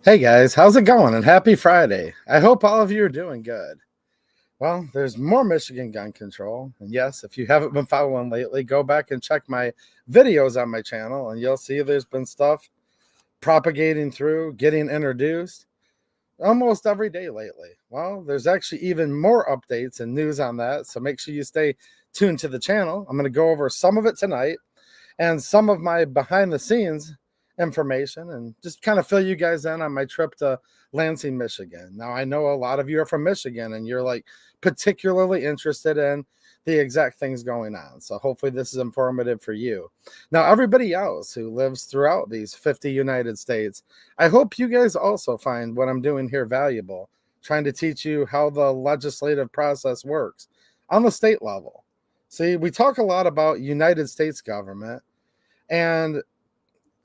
Hey guys, how's it going? And happy Friday. I hope all of you are doing good. Well, there's more Michigan gun control. And yes, if you haven't been following lately, go back and check my videos on my channel and you'll see there's been stuff propagating through, getting introduced almost every day lately. Well, there's actually even more updates and news on that. So make sure you stay tuned to the channel. I'm going to go over some of it tonight and some of my behind the scenes information and just kind of fill you guys in on my trip to Lansing, Michigan. Now, I know a lot of you are from Michigan and you're like particularly interested in the exact things going on. So hopefully this is informative for you. Now, everybody else who lives throughout these 50 United States, I hope you guys also find what I'm doing here valuable, trying to teach you how the legislative process works on the state level. See, we talk a lot about United States government, and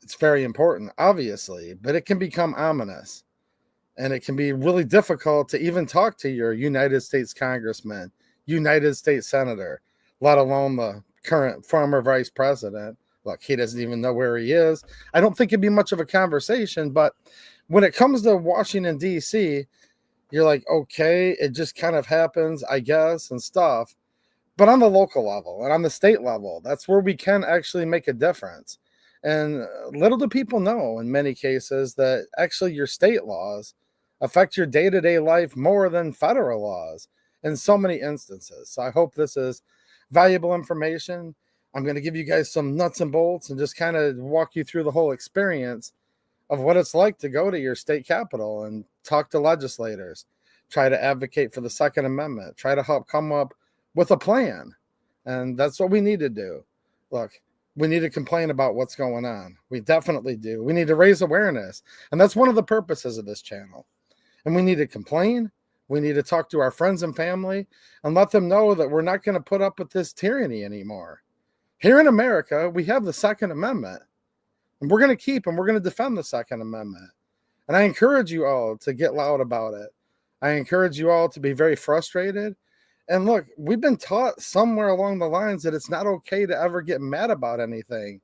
it's very important, obviously, but it can become ominous. And it can be really difficult to even talk to your United States congressman, United States senator, let alone the current former vice president. Look, he doesn't even know where he is. I don't think it'd be much of a conversation, but when it comes to Washington, D.C., you're like, okay, it just kind of happens, I guess, and stuff. But on the local level and on the state level, that's where we can actually make a difference. And little do people know in many cases that actually your state laws affect your day-to-day life more than federal laws in so many instances. So I hope this is valuable information. I'm going to give you guys some nuts and bolts and just kind of walk you through the whole experience of what it's like to go to your state capital and talk to legislators, try to advocate for the Second Amendment, try to help come up with a plan. And that's what we need to do. Look, we need to complain about what's going on. We definitely do. We need to raise awareness. And that's one of the purposes of this channel. And we need to complain. We need to talk to our friends and family and let them know that we're not going to put up with this tyranny anymore. Here in America, we have the Second Amendment. And we're going to keep and we're going to defend the Second Amendment. And I encourage you all to get loud about it. I encourage you all to be very frustrated. And look, we've been taught somewhere along the lines that it's not okay to ever get mad about anything.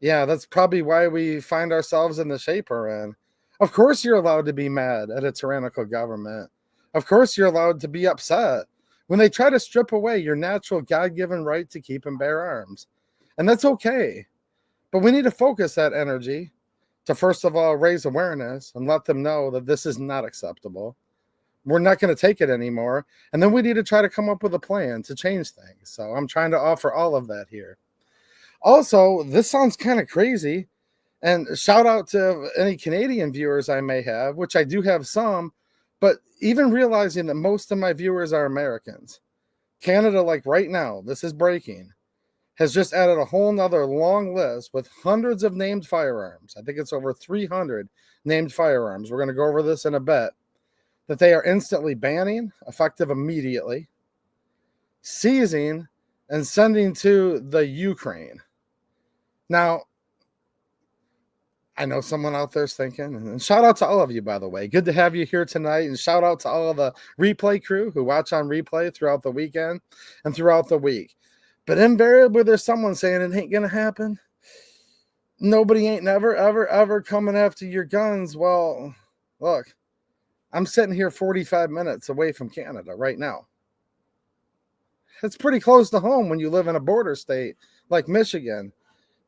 Yeah, that's probably why we find ourselves in the shape we're in. Of course you're allowed to be mad at a tyrannical government. Of course you're allowed to be upset when they try to strip away your natural God-given right to keep and bear arms. And that's okay. But we need to focus that energy to, first of all, raise awareness and let them know that this is not acceptable. We're not going to take it anymore. And then we need to try to come up with a plan to change things. So I'm trying to offer all of that here. Also, this sounds kind of crazy. And shout out to any Canadian viewers I may have, which I do have some, but even realizing that most of my viewers are Americans. Canada, like right now, this is breaking, has just added a whole nother long list with hundreds of named firearms. I think it's over 300 named firearms. We're going to go over this in a bit. That they are instantly banning, effective immediately, seizing, and sending to the Ukraine. Now, I know someone out there's thinking, and shout out to all of you, by the way. Good to have you here tonight, and shout out to all of the replay crew who watch on replay throughout the weekend and throughout the week. But invariably, there's someone saying it ain't going to happen. Nobody ain't never, ever, ever coming after your guns. Well, look. I'm sitting here 45 minutes away from Canada right now. It's pretty close to home when you live in a border state like Michigan.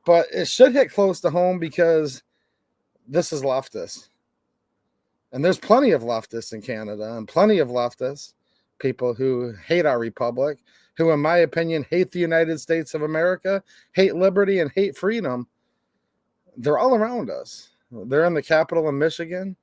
But it should hit close to home because this is leftist. And there's plenty of leftists in Canada and plenty of leftists, people who hate our republic, who, in my opinion, hate the United States of America, hate liberty, and hate freedom. They're all around us. They're in the capital in Michigan.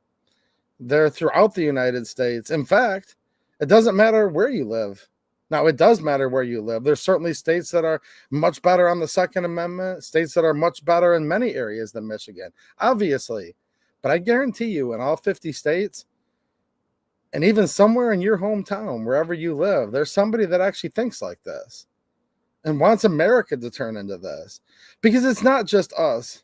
They're throughout the United States. In fact, it doesn't matter where you live. Now, it does matter where you live. There's certainly states that are much better on the Second Amendment, states that are much better in many areas than Michigan, obviously. But I guarantee you, in all 50 states, and even somewhere in your hometown, wherever you live, there's somebody that actually thinks like this and wants America to turn into this. Because it's not just us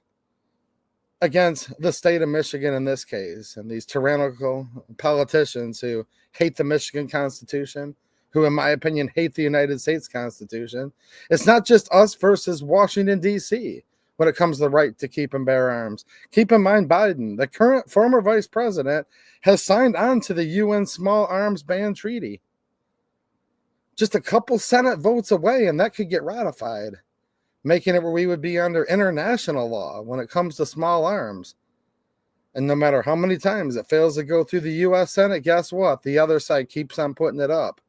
against the state of Michigan in this case, and these tyrannical politicians who hate the Michigan Constitution, who, in my opinion, hate the United States Constitution. It's not just us versus Washington, D.C. when it comes to the right to keep and bear arms. Keep in mind, Biden, the current former vice president, has signed on to the UN Small Arms Ban Treaty. Just a couple Senate votes away, and that could get ratified, making it where we would be under international law when it comes to small arms. And no matter how many times it fails to go through the U.S. Senate, guess what? The other side keeps on putting it up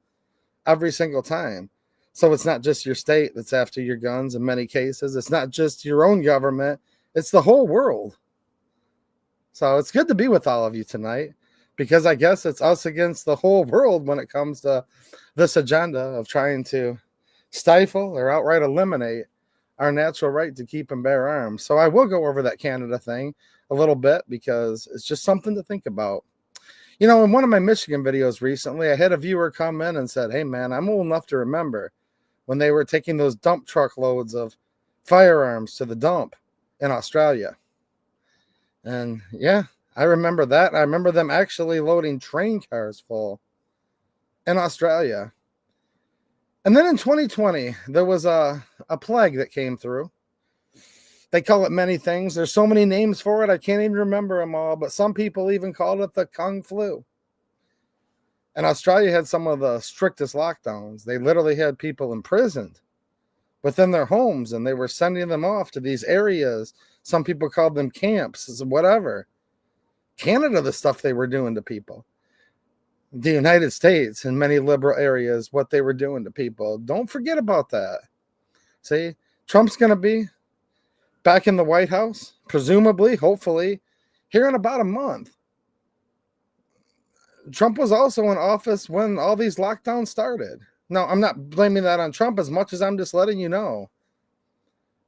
every single time. So it's not just your state that's after your guns in many cases. It's not just your own government. It's the whole world. So it's good to be with all of you tonight, because I guess it's us against the whole world when it comes to this agenda of trying to stifle or outright eliminate our natural right to keep and bear arms. So I will go over that Canada thing a little bit because it's just something to think about. You know, in one of my Michigan videos recently, I had a viewer come in and said, hey, man, I'm old enough to remember when they were taking those dump truck loads of firearms to the dump in Australia. And yeah, I remember that. I remember them actually loading train cars full in Australia. And then in 2020, there was a plague that came through. They call it many things. There's so many names for it, I can't even remember them all. But some people even called it the Kung Flu. And Australia had some of the strictest lockdowns. They literally had people imprisoned within their homes, and they were sending them off to these areas. Some people called them camps, whatever. Canada, the stuff they were doing to people. The United States, in many liberal areas, what they were doing to people. Don't forget about that. See, Trump's going to be back in the White House, presumably, hopefully, here in about a month. Trump was also in office when all these lockdowns started. Now, I'm not blaming that on Trump as much as I'm just letting you know.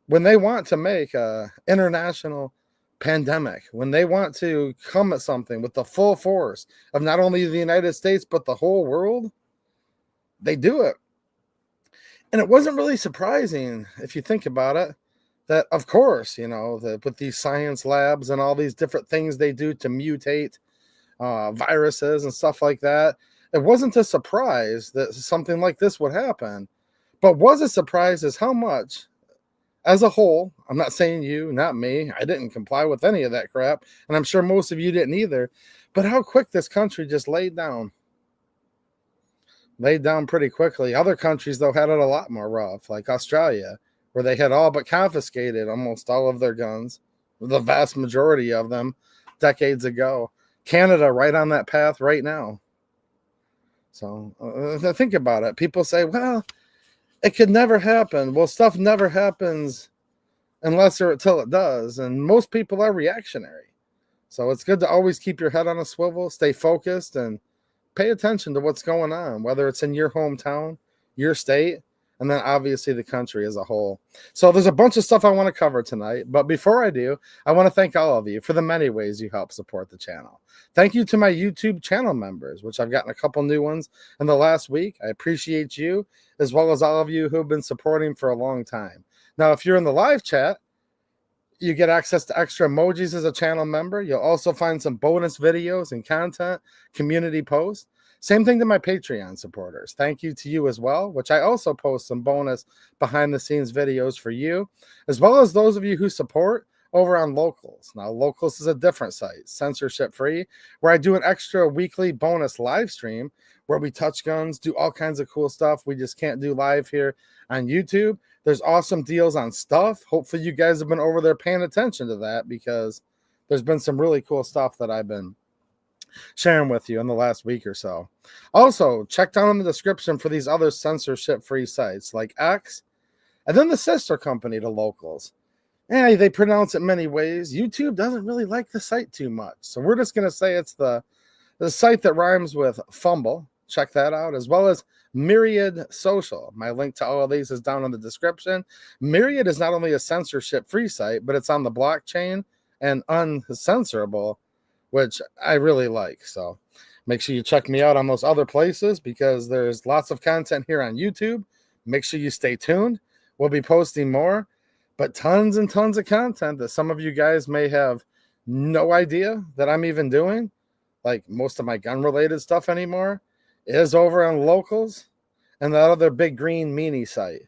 When they want to make an international pandemic, when they want to come at something with the full force of not only the United States, but the whole world, they do it. And it wasn't really surprising, if you think about it, that, of course, you know, with these science labs and all these different things they do to mutate viruses and stuff like that, it wasn't a surprise that something like this would happen. But was a surprise is how much, as a whole, I'm not saying you, not me, I didn't comply with any of that crap, and I'm sure most of you didn't either, but how quick this country just laid down pretty quickly. Other countries, though, had it a lot more rough, like Australia, where they had all but confiscated almost all of their guns, the vast majority of them, decades ago. Canada, right on that path right now. So think about it. People say, well, it could never happen. Well, stuff never happens unless or until it does. And most people are reactionary. So it's good to always keep your head on a swivel, stay focused, and pay attention to what's going on, whether it's in your hometown, your state, and then obviously the country as a whole. So there's a bunch of stuff I want to cover tonight. But before I do, I want to thank all of you for the many ways you help support the channel. Thank you to my YouTube channel members, which I've gotten a couple new ones in the last week. I appreciate you, as well as all of you who've been supporting for a long time. Now, if you're in the live chat, you get access to extra emojis as a channel member. You'll also find some bonus videos and content, community posts. Same thing to my Patreon supporters. Thank you to you as well, which I also post some bonus behind-the-scenes videos for you, as well as those of you who support over on Locals. Now, Locals is a different site, censorship-free, where I do an extra weekly bonus live stream where we touch guns, do all kinds of cool stuff we just can't do live here on YouTube. There's awesome deals on stuff. Hopefully, you guys have been over there paying attention to that, because there's been some really cool stuff that I've been sharing with you in the last week or so. Also, check down in the description for these other censorship-free sites like X, and then the sister company to Locals. Yeah, they pronounce it many ways. YouTube doesn't really like the site too much, so we're just going to say it's the site that rhymes with fumble. Check that out, as well as Myriad Social. My link to all of these is down in the description. Myriad is not only a censorship-free site, but it's on the blockchain and uncensorable, which I really like. So make sure you check me out on those other places, because there's lots of content here on YouTube. Make sure you stay tuned. We'll be posting more, but tons and tons of content that some of you guys may have no idea that I'm even doing. Like most of my gun-related stuff anymore is over on Locals and that other big green meanie site.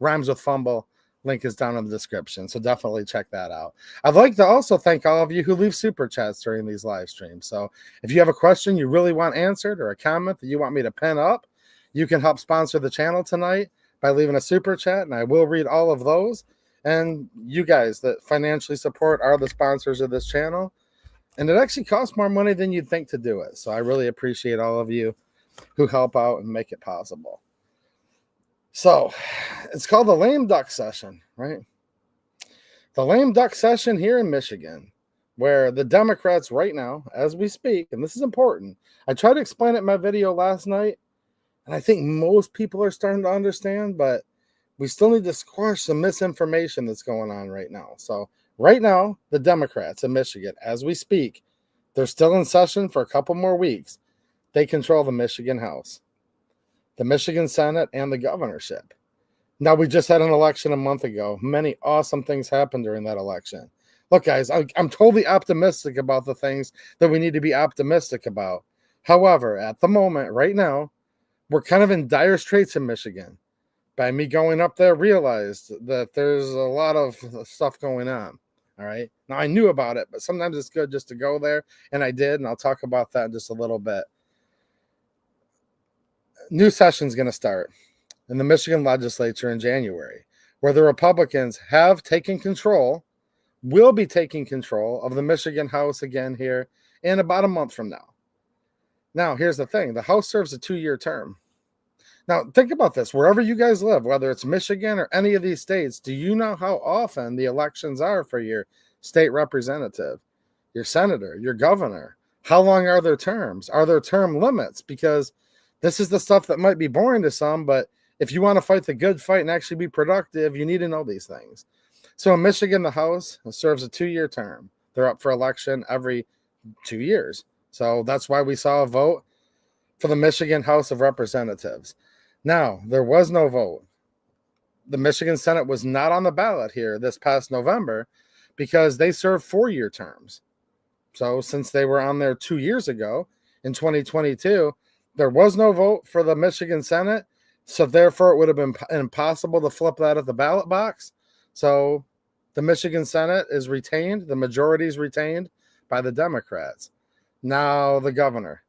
Rhymes with fumble, Link is down in the description, so definitely check that out. I'd like to also thank all of you who leave super chats during these live streams. So if you have a question you really want answered or a comment that you want me to pin up, you can help sponsor the channel tonight by leaving a super chat, and I will read all of those. And you guys that financially support are the sponsors of this channel. And it actually costs more money than you'd think to do it. So I really appreciate all of you who help out and make it possible. So it's called the lame duck session, right? The lame duck session here in Michigan, where the Democrats right now, as we speak, and this is important, I tried to explain it in my video last night, and I think most people are starting to understand, but we still need to squash some misinformation that's going on right now. So right now, the Democrats in Michigan, as we speak, they're still in session for a couple more weeks. They control the Michigan House, the Michigan Senate, and the governorship. Now, we just had an election a month ago. Many awesome things happened during that election. Look, guys, I'm totally optimistic about the things that we need to be optimistic about. However, at the moment, right now, we're kind of in dire straits in Michigan. By me going up there, realized that there's a lot of stuff going on. All right. Now, I knew about it, but sometimes it's good just to go there. And I did. And I'll talk about that in just a little bit. New session's going to start in the Michigan legislature in January, where the Republicans have taken control, will be taking control of the Michigan House again here in about a month from now. Now, here's the thing. The House serves a 2-year term. Now, think about this. Wherever you guys live, whether it's Michigan or any of these states, do you know how often the elections are for your state representative, your senator, your governor? How long are their terms? Are there term limits? Because this is the stuff that might be boring to some, but if you want to fight the good fight and actually be productive, you need to know these things. So in Michigan, the House serves a 2-year term. They're up for election every 2 years. So that's why we saw a vote for the Michigan House of Representatives. Now, there was no vote. The Michigan Senate was not on the ballot here this past November because they serve 4-year terms. So since they were on there 2 years ago in 2022, there was no vote for the Michigan Senate. So therefore, it would have been impossible to flip that at the ballot box. So the Michigan Senate is retained. The majority is retained by the Democrats. Now the governor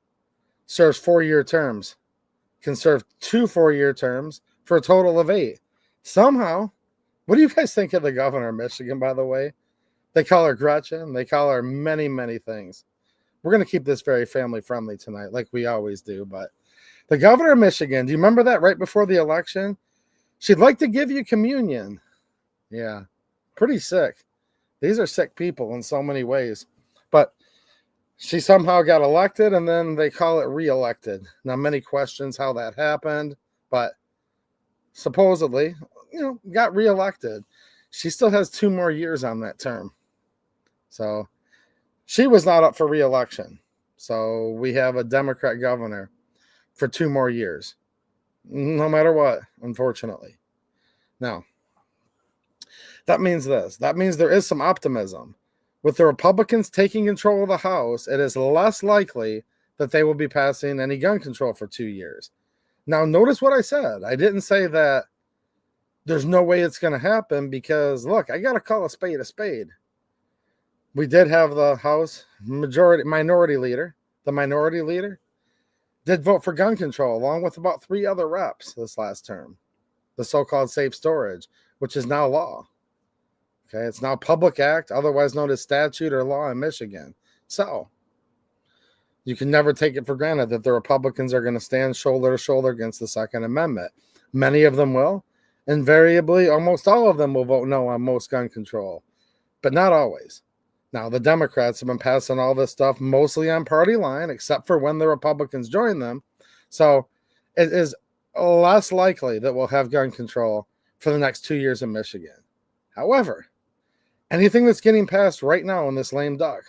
serves 4-year terms, can serve 2 4-year terms for a total of 8. Somehow, what do you guys think of the governor of Michigan, by the way? They call her Gretchen. They call her many, many things. We're going to keep this very family-friendly tonight, like we always do. But the governor of Michigan, do you remember that right before the election? She'd like to give you communion. Yeah, pretty sick. These are sick people in so many ways. But she somehow got elected, and then they call it reelected. Now, many questions how that happened, but supposedly, got reelected. She still has 2 more years on that term. So she was not up for reelection. So we have a Democrat governor for 2 more years, no matter what, unfortunately. Now, that means this. That means there is some optimism. With the Republicans taking control of the House, it is less likely that they will be passing any gun control for 2 years. Now, notice what I said. I didn't say that there's no way it's going to happen because, look, I got to call a spade a spade. We did have the House minority leader. The minority leader did vote for gun control along with about 3 other reps this last term. The so-called safe storage, which is now law. Okay, it's now a public act, otherwise known as statute or law in Michigan. So you can never take it for granted that the Republicans are going to stand shoulder to shoulder against the Second Amendment. Many of them will. Invariably, almost all of them will vote no on most gun control, but not always. Now, the Democrats have been passing all this stuff mostly on party line, except for when the Republicans join them. So it is less likely that we'll have gun control for the next 2 years in Michigan. However, anything that's getting passed right now in this lame duck,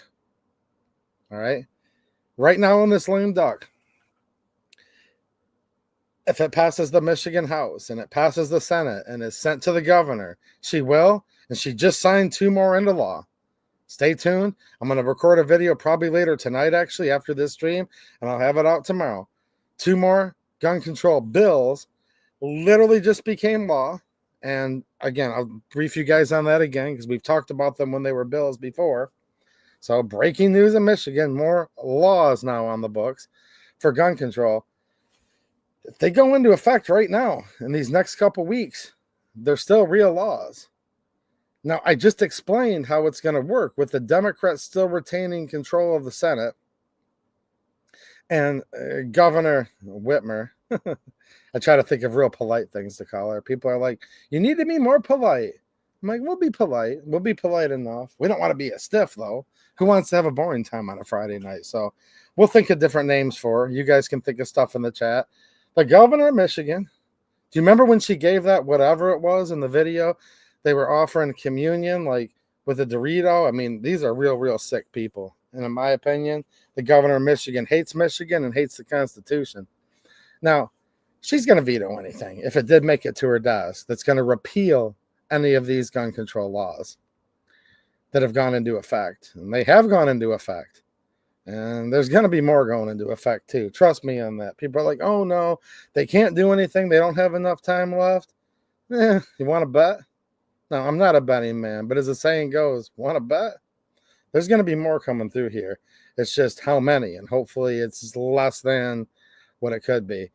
all right, right now in this lame duck, if it passes the Michigan House and it passes the Senate and is sent to the governor, she will, and she just signed 2 more into law. Stay tuned. I'm going to record a video probably later tonight, actually, after this stream, and I'll have it out tomorrow. 2 more gun control bills literally just became law And again, I'll brief you guys on that again because we've talked about them when they were bills before. So breaking news in Michigan, more laws now on the books for gun control. If they go into effect right now in these next couple weeks, they're still real laws. Now, I just explained how it's going to work with the Democrats still retaining control of the Senate and Governor Whitmer. I try to think of real polite things to call her. People are like, you need to be more polite. I'm like, we'll be polite. We'll be polite enough. We don't want to be a stiff, though. Who wants to have a boring time on a Friday night? So we'll think of different names for her. You guys can think of stuff in the chat. The governor of Michigan, do you remember when she gave that whatever it was in the video? They were offering communion, like with a Dorito. I mean, these are real sick people. And in my opinion, the governor of Michigan hates Michigan and hates the Constitution. Now, she's going to veto anything if it did make it to her desk that's going to repeal any of these gun control laws that have gone into effect. And they have gone into effect. And there's going to be more going into effect too. Trust me on that. People are like, oh no, they can't do anything. They don't have enough time left. You want to bet? No, I'm not a betting man, but as the saying goes, want to bet? There's going to be more coming through here. It's just how many, and hopefully it's less than what it could be.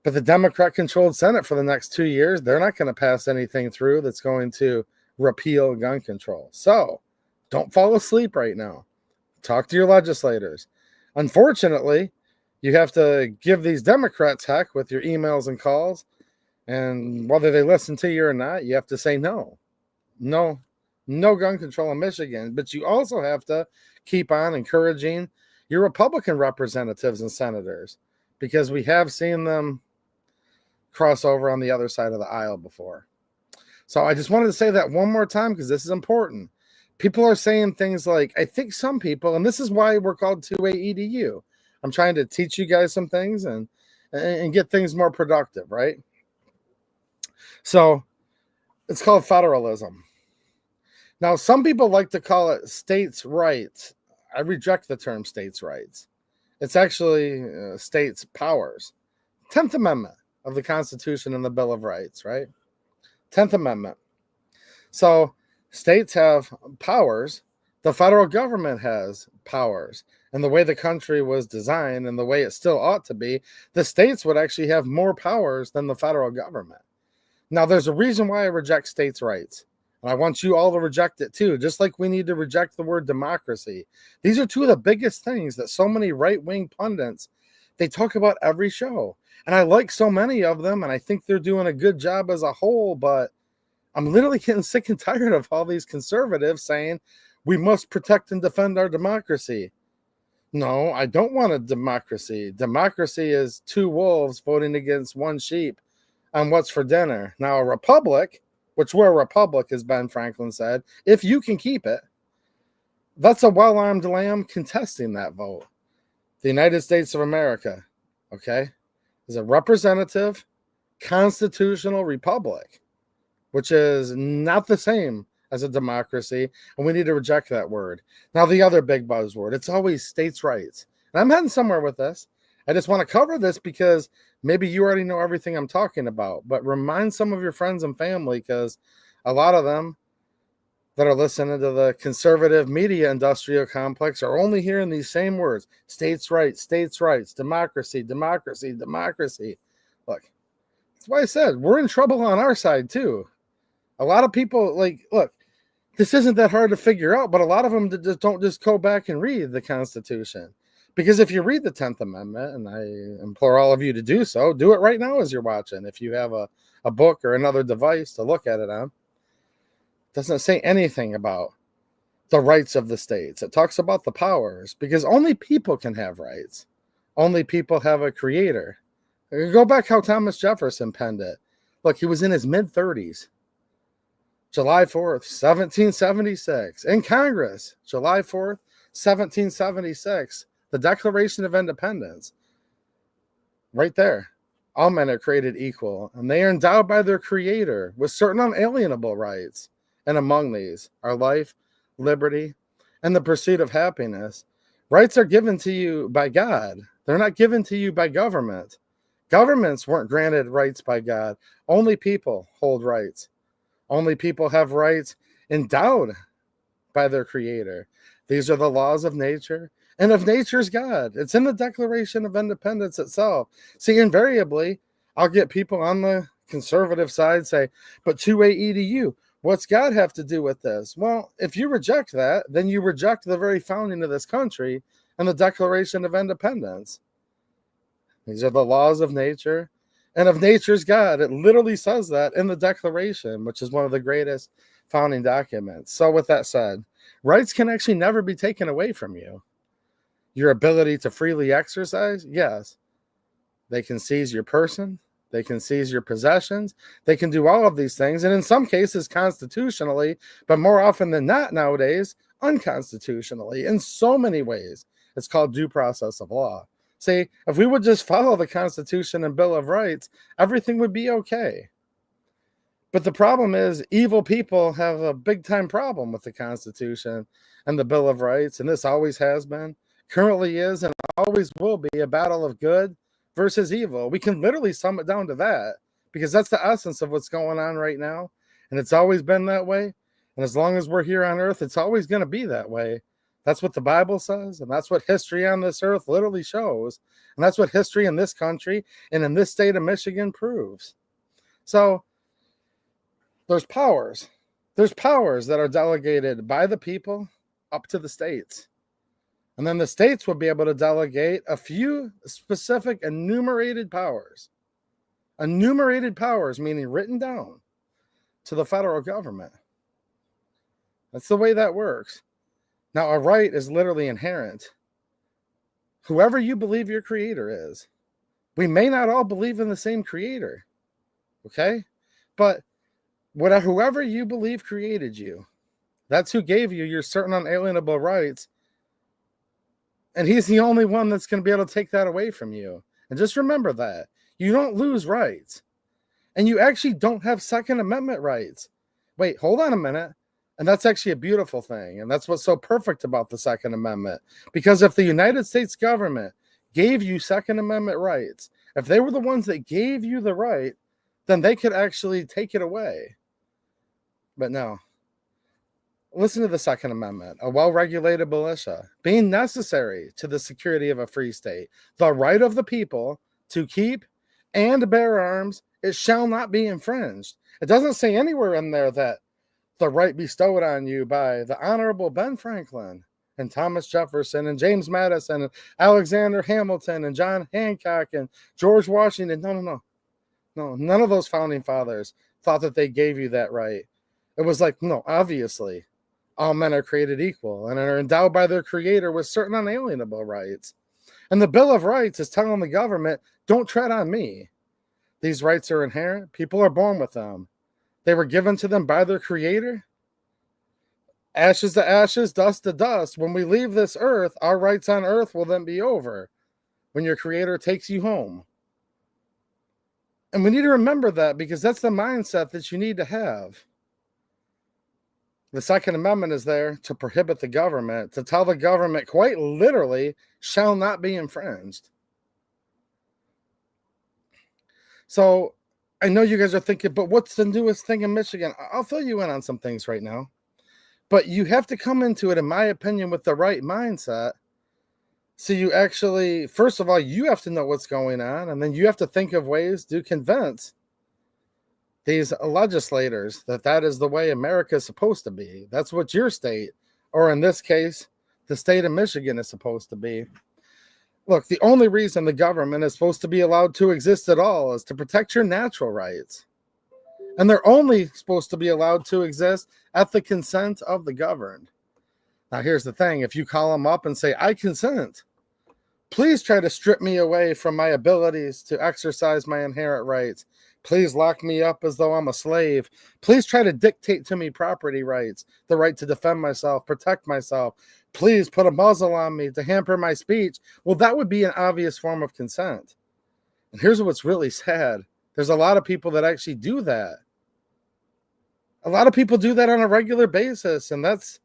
But the Democrat-controlled Senate for the next 2 years, they're not going to pass anything through that's going to repeal gun control. So don't fall asleep right now. Talk to your legislators. Unfortunately, you have to give these Democrats heck with your emails and calls. And whether they listen to you or not, you have to say no. No gun control in Michigan. But you also have to keep on encouraging your Republican representatives and senators, because we have seen them cross over on the other side of the aisle before. So I just wanted to say that one more time because this is important. People are saying things like, I think some people, and this is why we're called 2A EDU. I'm trying to teach you guys some things and get things more productive, right? So it's called federalism. Now, some people like to call it states' rights. I reject the term states' rights. It's actually states' powers. 10th Amendment of the Constitution and the Bill of Rights, right? 10th Amendment. So states have powers. The federal government has powers. And the way the country was designed and the way it still ought to be, the states would actually have more powers than the federal government. Now, there's a reason why I reject states' rights. And I want you all to reject it too, just like we need to reject the word democracy. These are two of the biggest things that so many right-wing pundits, they talk about every show. And I like so many of them, and I think they're doing a good job as a whole, but I'm literally getting sick and tired of all these conservatives saying we must protect and defend our democracy. No, I don't want a democracy. Democracy is two wolves voting against one sheep on what's for dinner. Now, a republic, which we're a republic, as Ben Franklin said, if you can keep it, that's a well-armed lamb contesting that vote. The United States of America, okay, is a representative constitutional republic, which is not the same as a democracy, and we need to reject that word. Now, the other big buzzword, it's always states' rights. And I'm heading somewhere with this. I just want to cover this because maybe you already know everything I'm talking about, but remind some of your friends and family, because a lot of them that are listening to the conservative media industrial complex are only hearing these same words: states' rights, democracy, democracy, democracy. Look, that's why I said we're in trouble on our side too. A lot of people, look, this isn't that hard to figure out, but a lot of them just don't just go back and read the Constitution. Because if you read the 10th Amendment, and I implore all of you to do so, do it right now as you're watching. If you have a book or another device to look at it on, it doesn't say anything about the rights of the states. It talks about the powers, because only people can have rights. Only people have a creator. Go back how Thomas Jefferson penned it. Look, he was in his mid-30s. July 4th, 1776. In Congress, July 4th, 1776. The Declaration of Independence. Right there. All men are created equal, and they are endowed by their creator with certain unalienable rights. And among these are life, liberty, and the pursuit of happiness. Rights are given to you by God. They're not given to you by government. Governments weren't granted rights by God. Only people hold rights. Only people have rights endowed by their creator. These are the laws of nature and of nature's God. It's in the Declaration of Independence itself. See, invariably, I'll get people on the conservative side say, but two-way EDU, what's God have to do with this? Well, if you reject that, then you reject the very founding of this country and the Declaration of Independence. These are the laws of nature and of nature's God. It literally says that in the Declaration, which is one of the greatest founding documents. So with that said, rights can actually never be taken away from you. Your ability to freely exercise, yes. They can seize your person. They can seize your possessions. They can do all of these things. And in some cases, constitutionally, but more often than not nowadays, unconstitutionally in so many ways. It's called due process of law. See, if we would just follow the Constitution and Bill of Rights, everything would be okay. But the problem is evil people have a big time problem with the Constitution and the Bill of Rights. And this always has been, currently is, and always will be a battle of good versus evil. We can literally sum it down to that because that's the essence of what's going on right now. And it's always been that way. And as long as we're here on earth, it's always going to be that way. That's what the Bible says. And that's what history on this earth literally shows. And that's what history in this country and in this state of Michigan proves. So there's powers. There's powers that are delegated by the people up to the states. And then the states will be able to delegate a few specific enumerated powers. Enumerated powers, meaning written down, to the federal government. That's the way that works. Now, a right is literally inherent. Whoever you believe your creator is, we may not all believe in the same creator, okay? But whoever you believe created you, that's who gave you your certain unalienable rights. And he's the only one that's going to be able to take that away from you. And just remember that. You don't lose rights. And you actually don't have Second Amendment rights. Wait, hold on a minute. And that's actually a beautiful thing. And that's what's so perfect about the Second Amendment. Because if the United States government gave you Second Amendment rights, if they were the ones that gave you the right, then they could actually take it away. But no. Listen to the Second Amendment. A well-regulated militia being necessary to the security of a free state, the right of the people to keep and bear arms, it shall not be infringed. It doesn't say anywhere in there that the right bestowed on you by the Honorable Ben Franklin and Thomas Jefferson and James Madison and Alexander Hamilton and John Hancock and George Washington. No. None of those founding fathers thought that they gave you that right. It was like, no, obviously, all men are created equal and are endowed by their creator with certain unalienable rights. And the Bill of Rights is telling the government, don't tread on me. These rights are inherent. People are born with them. They were given to them by their creator. Ashes to ashes, dust to dust. When we leave this earth, our rights on earth will then be over when your creator takes you home. And we need to remember that because that's the mindset that you need to have. The Second Amendment is there to prohibit the government, to tell the government quite literally shall not be infringed. So I know you guys are thinking, but what's the newest thing in Michigan? I'll fill you in on some things right now. But you have to come into it, in my opinion, with the right mindset. So you actually, first of all, you have to know what's going on. And then you have to think of ways to convince these legislators that that is the way America is supposed to be. That's what your state, or in this case, the state of Michigan is supposed to be. Look, the only reason the government is supposed to be allowed to exist at all is to protect your natural rights. And they're only supposed to be allowed to exist at the consent of the governed. Now, here's the thing. If you call them up and say, I consent, please try to strip me away from my abilities to exercise my inherent rights. Please lock me up as though I'm a slave. Please try to dictate to me property rights, the right to defend myself, protect myself. Please put a muzzle on me to hamper my speech. Well, that would be an obvious form of consent. And here's what's really sad. There's a lot of people that actually do that. A lot of people do that on a regular basis, and that's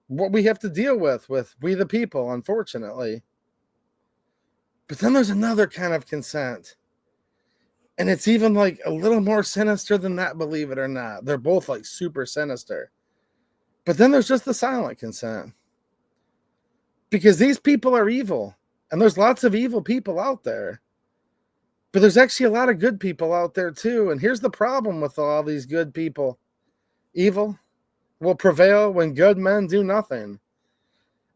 what we have to deal with we the people, unfortunately. But then there's another kind of consent. And it's even like a little more sinister than that, believe it or not. They're both like super sinister. But then there's just the silent consent. Because these people are evil. And there's lots of evil people out there. But there's actually a lot of good people out there too. And here's the problem with all these good people. Evil will prevail when good men do nothing.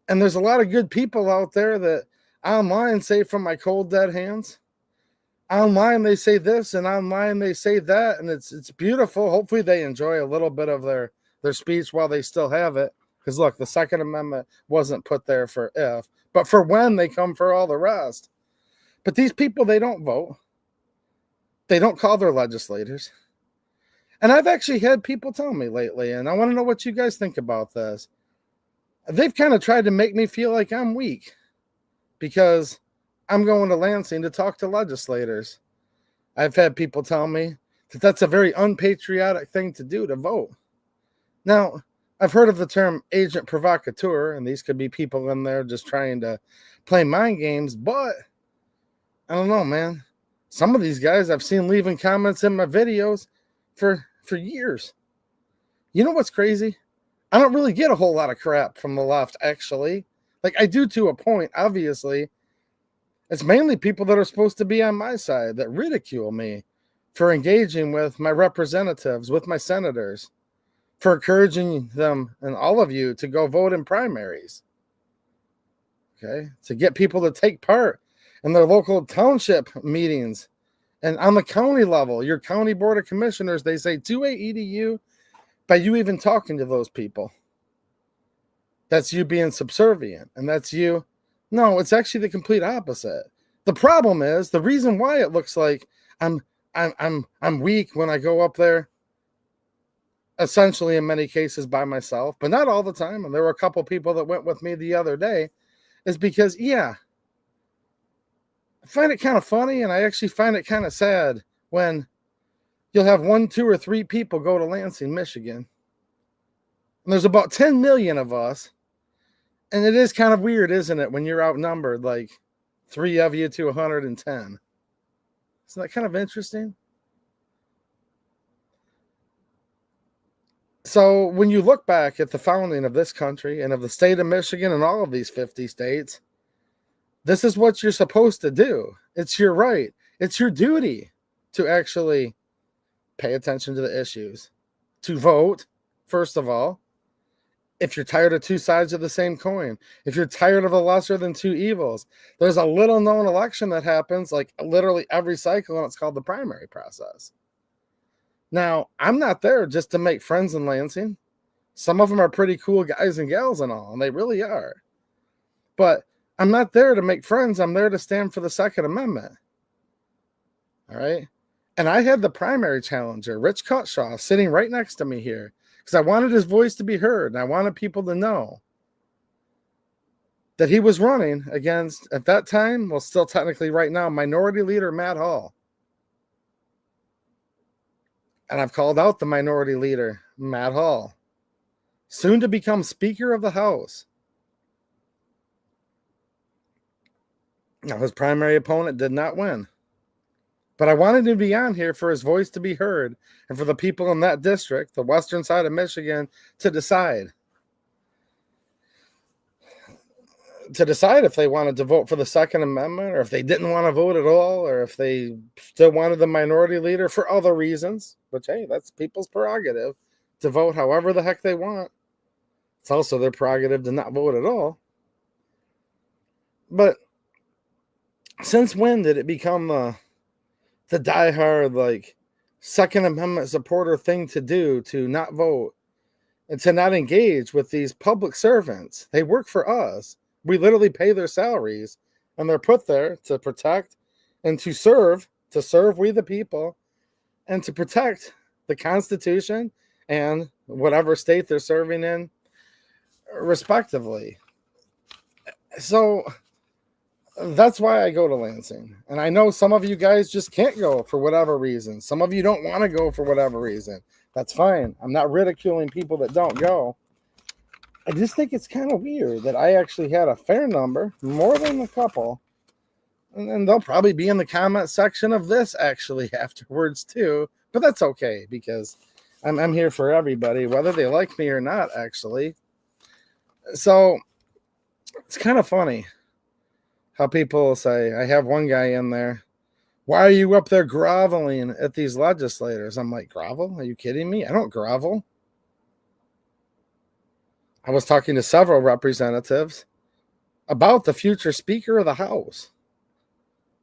And there's a lot of good people out there that online say from my cold dead hands. Online they say this and online they say that, and it's beautiful. Hopefully they enjoy a little bit of their speech while they still have it. Because look, the Second Amendment wasn't put there for if, but for when they come for all the rest. But these people, they don't vote. They don't call their legislators. And I've actually had people tell me lately, and I want to know what you guys think about this. They've kind of tried to make me feel like I'm weak because I'm going to Lansing to talk to legislators. I've had people tell me that that's a very unpatriotic thing to do, to vote. Now, I've heard of the term agent provocateur, and these could be people in there just trying to play mind games, but I don't know, man. Some of these guys I've seen leaving comments in my videos for years. You know what's crazy? I don't really get a whole lot of crap from the left, actually. Like, I do to a point, obviously. It's mainly people that are supposed to be on my side that ridicule me for engaging with my representatives, with my senators, for encouraging them and all of you to go vote in primaries. Okay? To get people to take part in their local township meetings. And on the county level, your county board of commissioners, they say 2A EDU by you even talking to those people. That's you being subservient. And that's you. No, it's actually the complete opposite. The problem is the reason why it looks like I'm weak when I go up there, essentially in many cases by myself, but not all the time. And there were a couple people that went with me the other day, is because, yeah, I find it kind of funny, and I actually find it kind of sad when you'll have 1, 2, or 3 people go to Lansing, Michigan. And there's about 10 million of us. And it is kind of weird, isn't it, when you're outnumbered, like 3 of you to 110. Isn't that kind of interesting? So when you look back at the founding of this country and of the state of Michigan and all of these 50 states, this is what you're supposed to do. It's your right. It's your duty to actually pay attention to the issues, to vote, first of all. If you're tired of two sides of the same coin, if you're tired of the lesser than two evils, there's a little known election that happens like literally every cycle, and it's called the primary process. Now, I'm not there just to make friends in Lansing. Some of them are pretty cool guys and gals and all, and they really are. But I'm not there to make friends. I'm there to stand for the Second Amendment. All right? And I had the primary challenger, Rich Cutshaw, sitting right next to me here because I wanted his voice to be heard, and I wanted people to know that he was running against, at that time, well, still technically right now, Minority Leader Matt Hall. And I've called out the Minority Leader, Matt Hall, soon to become Speaker of the House. Now, his primary opponent did not win. But I wanted him to be on here for his voice to be heard and for the people in that district, the western side of Michigan, to decide. To decide if they wanted to vote for the Second Amendment, or if they didn't want to vote at all, or if they still wanted the minority leader for other reasons, which, hey, that's people's prerogative to vote however the heck they want. It's also their prerogative to not vote at all. But since when did it become the diehard, like, Second Amendment supporter thing to do, to not vote and to not engage with these public servants? They work for us. We literally pay their salaries, and they're put there to protect and to serve we the people, and to protect the Constitution and whatever state they're serving in, respectively. So that's why I go to Lansing. And I know some of you guys just can't go for whatever reason. Some of you don't want to go for whatever reason. That's fine. I'm not ridiculing people that don't go. I just think it's kind of weird that I actually had a fair number, more than a couple, And they'll probably be in the comment section of this actually afterwards too. But that's okay because I'm here for everybody, whether they like me or not, actually. So it's kind of funny how people say, I have one guy in there, why are you up there groveling at these legislators? I'm like, grovel? Are you kidding me? I don't grovel. I was talking to several representatives about the future Speaker of the House.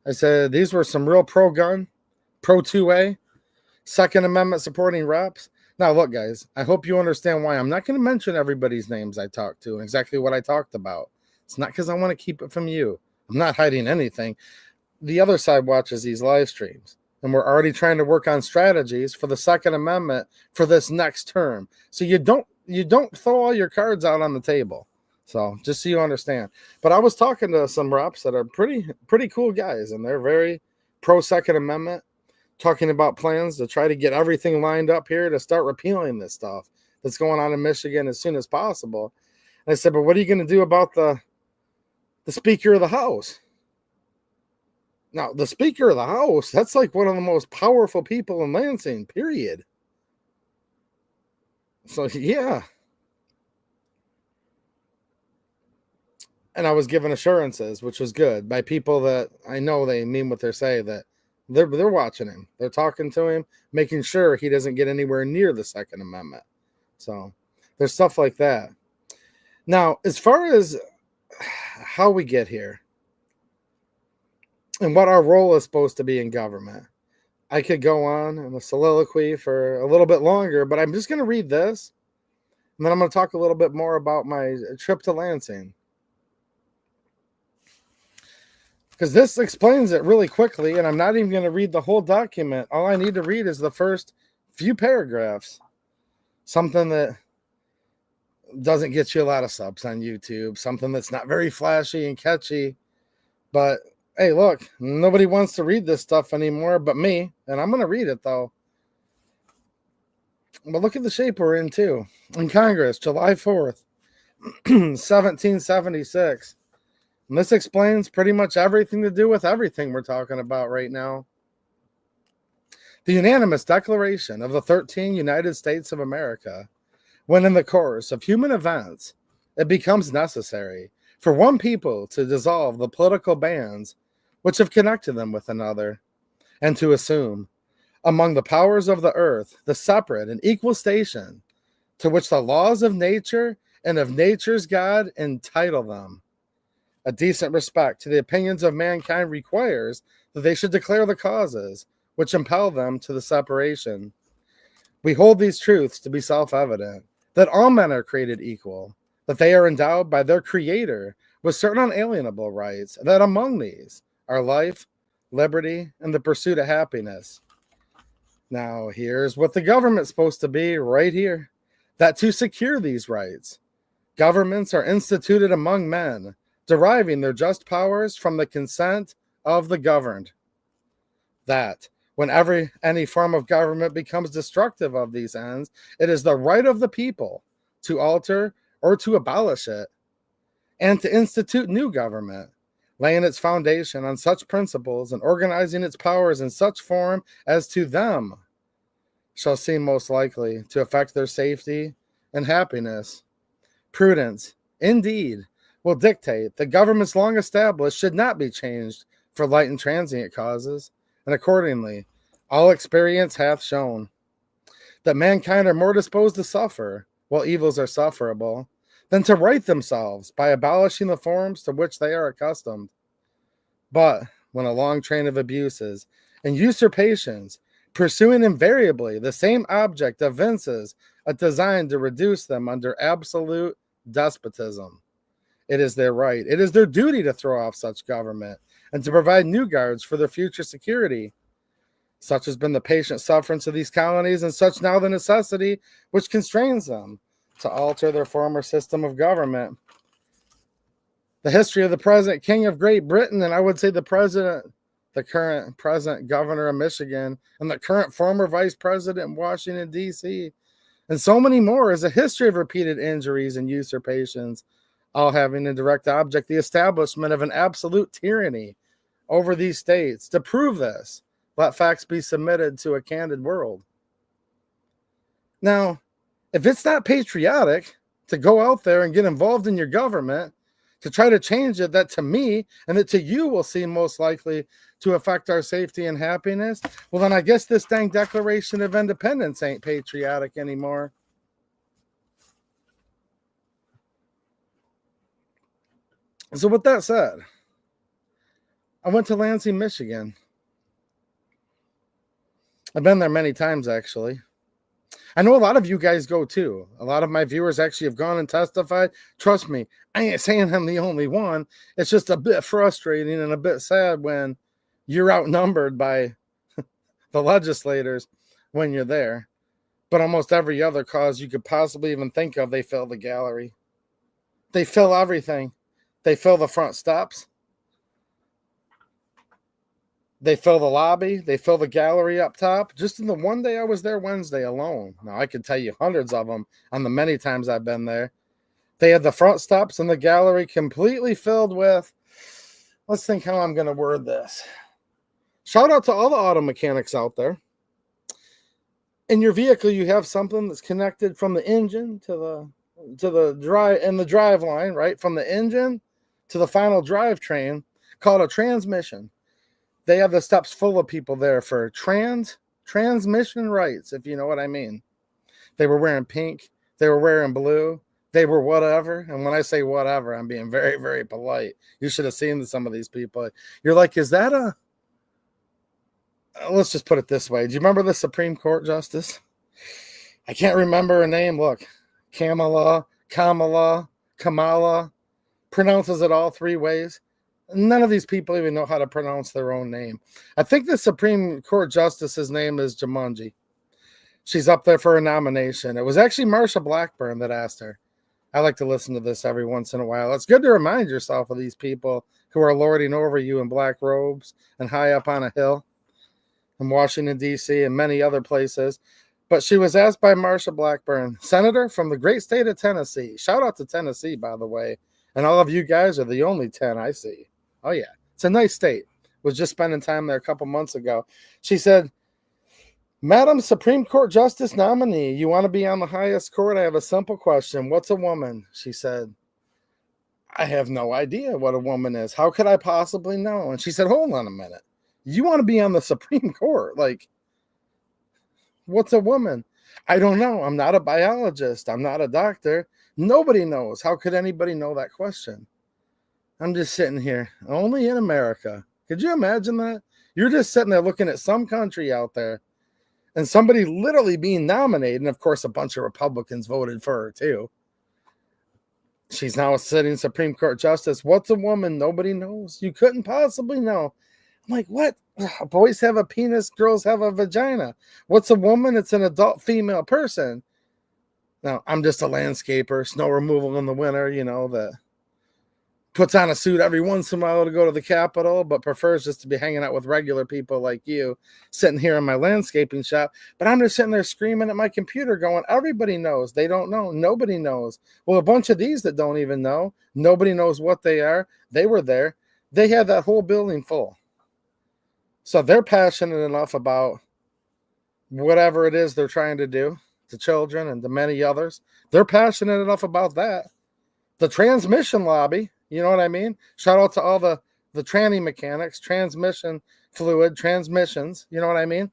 I said, these were some real pro-gun, pro-2A, Second Amendment supporting reps. Now, look, guys, I hope you understand why I'm not going to mention everybody's names I talked to and exactly what I talked about. It's not because I want to keep it from you. I'm not hiding anything. The other side watches these live streams, and we're already trying to work on strategies for the Second Amendment for this next term. So you don't throw all your cards out on the table. So just so you understand. But I was talking to some reps that are pretty cool guys, and they're very pro Second Amendment, talking about plans to try to get everything lined up here to start repealing this stuff that's going on in Michigan as soon as possible. And I said, but what are you going to do about the Speaker of the House? Now, the Speaker of the House, that's like one of the most powerful people in Lansing, period. So, yeah. And I was given assurances, which was good, by people that I know they mean what they say, that they're watching him. They're talking to him, making sure he doesn't get anywhere near the Second Amendment. So there's stuff like that. Now, as far as how we get here and what our role is supposed to be in government, I could go on in a soliloquy for a little bit longer, but I'm just going to read this, and then I'm going to talk a little bit more about my trip to Lansing. Because this explains it really quickly, and I'm not even going to read the whole document. All I need to read is the first few paragraphs. Something that doesn't get you a lot of subs on YouTube. Something that's not very flashy and catchy. But, hey, look, nobody wants to read this stuff anymore but me, and I'm going to read it, though. But look at the shape we're in, too. In Congress, July 4th, 1776. And this explains pretty much everything to do with everything we're talking about right now. The unanimous declaration of the 13 United States of America, when in the course of human events, it becomes necessary for one people to dissolve the political bands which have connected them with another, and to assume, among the powers of the earth, the separate and equal station to which the laws of nature and of nature's God entitle them. A decent respect to the opinions of mankind requires that they should declare the causes which impel them to the separation. We hold these truths to be self-evident, that all men are created equal, that they are endowed by their Creator with certain unalienable rights, that among these are life, liberty, and the pursuit of happiness. Now, here's what the government's supposed to be right here, that to secure these rights, governments are instituted among men, deriving their just powers from the consent of the governed. That, whenever any form of government becomes destructive of these ends, it is the right of the people to alter or to abolish it, and to institute new government, laying its foundation on such principles and organizing its powers in such form as to them shall seem most likely to affect their safety and happiness. Prudence, indeed, will dictate that governments long established should not be changed for light and transient causes, and accordingly, all experience hath shown that mankind are more disposed to suffer, while evils are sufferable, than to right themselves by abolishing the forms to which they are accustomed. But when a long train of abuses and usurpations, pursuing invariably the same object, evinces a design to reduce them under absolute despotism, it is their right, it is their duty to throw off such government and to provide new guards for their future security. Such has been the patient sufferance of these colonies, and such now the necessity which constrains them to alter their former system of government. The history of the present King of Great Britain, and I would say the current present governor of Michigan, and the current former vice president in Washington, D.C., and so many more, is a history of repeated injuries and usurpations, all having in direct object the establishment of an absolute tyranny over these states to prove this. Let facts be submitted to a candid world. Now, if it's not patriotic to go out there and get involved in your government to try to change it, that to me and that to you will seem most likely to affect our safety and happiness, well, then I guess this dang Declaration of Independence ain't patriotic anymore. So with that said, I went to Lansing, Michigan. I've been there many times, actually. I know a lot of you guys go too. A lot of my viewers actually have gone and testified. Trust me, I ain't saying I'm the only one. It's just a bit frustrating and a bit sad when you're outnumbered by the legislators when you're there. But almost every other cause you could possibly even think of, they fill the gallery. They fill everything. They fill the front steps. They fill the lobby. They fill the gallery up top. Just in the one day I was there, Wednesday alone. Now, I could tell you hundreds of them on the many times I've been there. They had the front steps and the gallery completely filled with, let's think how I'm going to word this. Shout out to all the auto mechanics out there. In your vehicle, you have something that's connected from the engine to the drive and the drive line, right? From the engine to the final drivetrain, called a transmission. They have the steps full of people there for transmission rights, if you know what I mean. They were wearing pink. They were wearing blue. They were whatever. And when I say whatever, I'm being very, very polite. You should have seen some of these people. You're like, is that a... Let's just put it this way. Do you remember the Supreme Court Justice? I can't remember her name. Look, Kamala, pronounces it all three ways. None of these people even know how to pronounce their own name. I think the Supreme Court Justice's name is Jumanji. She's up there for a nomination. It was actually Marsha Blackburn that asked her. I like to listen to this every once in a while. It's good to remind yourself of these people who are lording over you in black robes and high up on a hill in Washington, D.C. and many other places. But she was asked by Marsha Blackburn, Senator from the great state of Tennessee. Shout out to Tennessee, by the way. And all of you guys are the only 10 I see. Oh, yeah. It's a nice state. Was just spending time there a couple months ago. She said, Madam Supreme Court Justice nominee, you want to be on the highest court? I have a simple question. What's a woman? She said, I have no idea what a woman is. How could I possibly know? And she said, hold on a minute. You want to be on the Supreme Court? Like, what's a woman? I don't know. I'm not a biologist. I'm not a doctor. Nobody knows. How could anybody know that question? I'm just sitting here, only in America. Could you imagine that? You're just sitting there looking at some country out there and somebody literally being nominated. And of course, a bunch of Republicans voted for her too. She's now a sitting Supreme Court justice. What's a woman? Nobody knows. You couldn't possibly know. I'm like, what? Boys have a penis, girls have a vagina. What's a woman? It's an adult female person. Now, I'm just a landscaper, snow removal in the winter, that puts on a suit every once in a while to go to the Capitol, but prefers just to be hanging out with regular people like you, sitting here in my landscaping shop. But I'm just sitting there screaming at my computer going, everybody knows. They don't know. Nobody knows. Well, a bunch of these that don't even know, nobody knows what they are. They were there. They had that whole building full. So they're passionate enough about whatever it is they're trying to do to children and to many others. They're passionate enough about that. The transmission lobby, you know what I mean? Shout out to all the tranny mechanics, transmission fluid, transmissions, you know what I mean?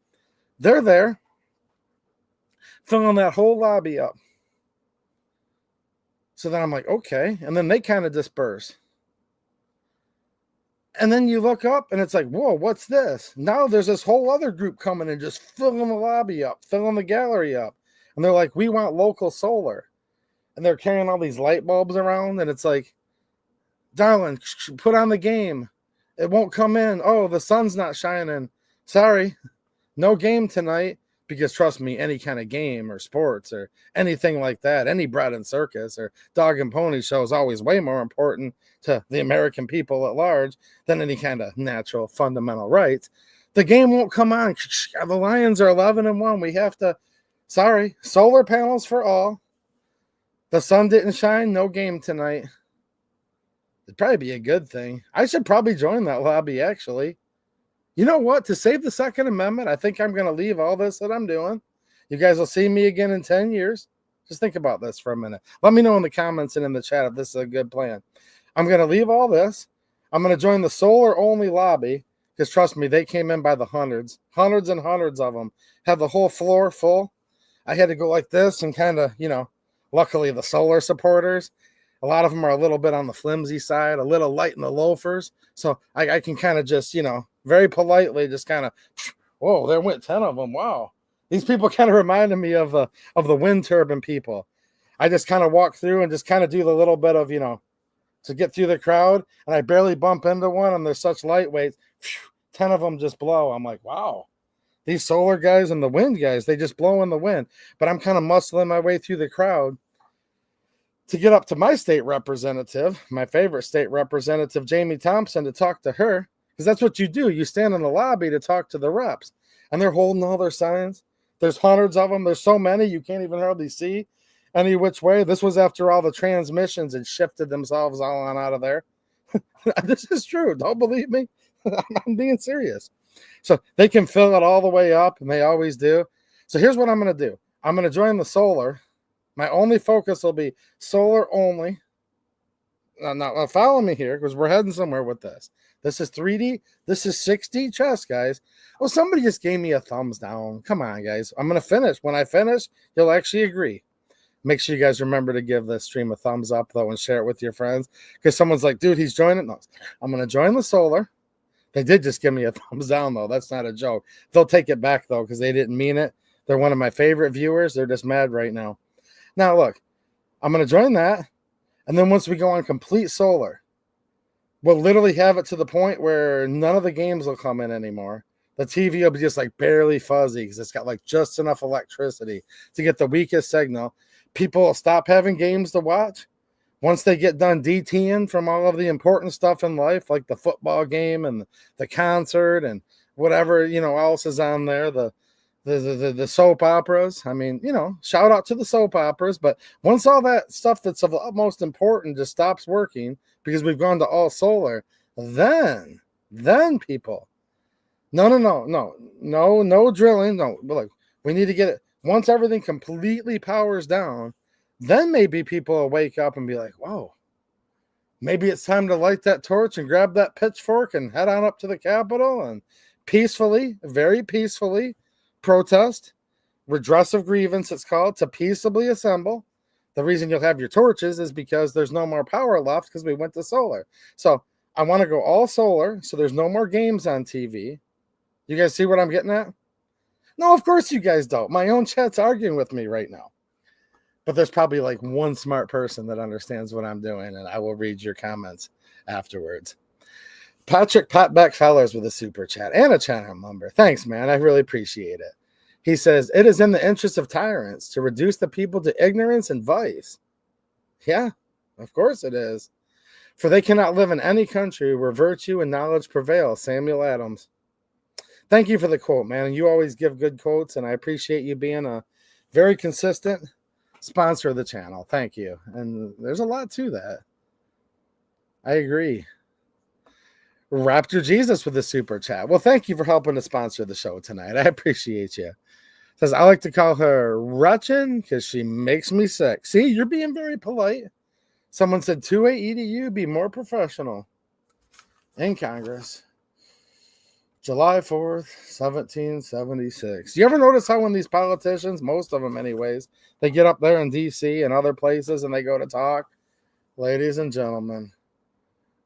They're there filling that whole lobby up. So then I'm like, okay. And then they kind of disperse. And then you look up and it's like, whoa, what's this? Now there's this whole other group coming and just filling the lobby up, filling the gallery up. And they're like, we want local solar. And they're carrying all these light bulbs around. And it's like, darling, put on the game. It won't come in. Oh, the sun's not shining. Sorry, no game tonight. Because trust me, any kind of game or sports or anything like that, any bread and circus or dog and pony show is always way more important to the American people at large than any kind of natural fundamental rights. The game won't come on. The Lions are 11-1. We have to, sorry, solar panels for all. The sun didn't shine. No game tonight. It'd probably be a good thing. I should probably join that lobby, actually. You know what? To save the Second Amendment, I think I'm going to leave all this that I'm doing. You guys will see me again in 10 years. Just think about this for a minute. Let me know in the comments and in the chat if this is a good plan. I'm going to leave all this. I'm going to join the solar-only lobby because, trust me, they came in by the hundreds. Hundreds and hundreds of them. Had the whole floor full. I had to go like this and kind of, luckily the solar supporters, a lot of them are a little bit on the flimsy side, a little light in the loafers. So I can kind of just, very politely just kind of, whoa, there went 10 of them. Wow. These people kind of reminded me of the wind turbine people. I just kind of walk through and just kind of do the little bit of, to get through the crowd. And I barely bump into one and they're such lightweights. 10 of them just blow. I'm like, wow. These solar guys and the wind guys, they just blow in the wind. But I'm kind of muscling my way through the crowd to get up to my state representative, my favorite state representative, Jamie Thompson, to talk to her. Because that's what you do. You stand in the lobby to talk to the reps. And they're holding all their signs. There's hundreds of them. There's so many you can't even hardly see any which way. This was after all the transmissions had shifted themselves all on out of there. This is true. Don't believe me? I'm being serious. So they can fill it all the way up, and they always do. So here's what I'm going to do. I'm going to join the solar. My only focus will be solar only. Now follow me here because we're heading somewhere with this. This is 3D. This is 6D chess, guys. Oh, somebody just gave me a thumbs down. Come on, guys. I'm going to finish. When I finish, you'll actually agree. Make sure you guys remember to give this stream a thumbs up, though, and share it with your friends. Because someone's like, dude, he's joining. No, I'm going to join the solar. They did just give me a thumbs down, though. That's not a joke. They'll take it back, though, because they didn't mean it. They're one of my favorite viewers. They're just mad right now. Now, look, I'm going to join that. And then once we go on complete solar, we'll literally have it to the point where none of the games will come in anymore. The TV will be just like barely fuzzy because it's got like just enough electricity to get the weakest signal. People will stop having games to watch. Once they get done DTing from all of the important stuff in life, like the football game and the concert and whatever, else is on there, the soap operas. I mean, shout out to the soap operas. But once all that stuff that's of the utmost important just stops working because we've gone to all solar, then people, no drilling. No, but like we need to get it. Once everything completely powers down, then maybe people will wake up and be like, whoa, maybe it's time to light that torch and grab that pitchfork and head on up to the Capitol and peacefully, very peacefully, protest, redress of grievance, it's called, to peaceably assemble. The reason you'll have your torches is because there's no more power left because we went to solar. So I want to go all solar so there's no more games on TV. You guys see what I'm getting at? No, of course you guys don't. My own chat's arguing with me right now. But there's probably like one smart person that understands what I'm doing, and I will read your comments afterwards. Patrick Potback Fellers with a super chat and a channel member. Thanks, man. I really appreciate it. He says, it is in the interest of tyrants to reduce the people to ignorance and vice. Yeah, of course it is. For they cannot live in any country where virtue and knowledge prevail. Samuel Adams. Thank you for the quote, man. You always give good quotes, and I appreciate you being a very consistent sponsor of the channel. Thank you. And there's a lot to that. I agree. Raptor Jesus with a super chat. Well, thank you for helping to sponsor the show tonight. I appreciate you. Says, I like to call her Rutchin because she makes me sick. See, you're being very polite. Someone said 2A EDU, be more professional. In Congress. July 4th, 1776. You ever notice how when these politicians, most of them anyways, they get up there in D.C. and other places and they go to talk? Ladies and gentlemen,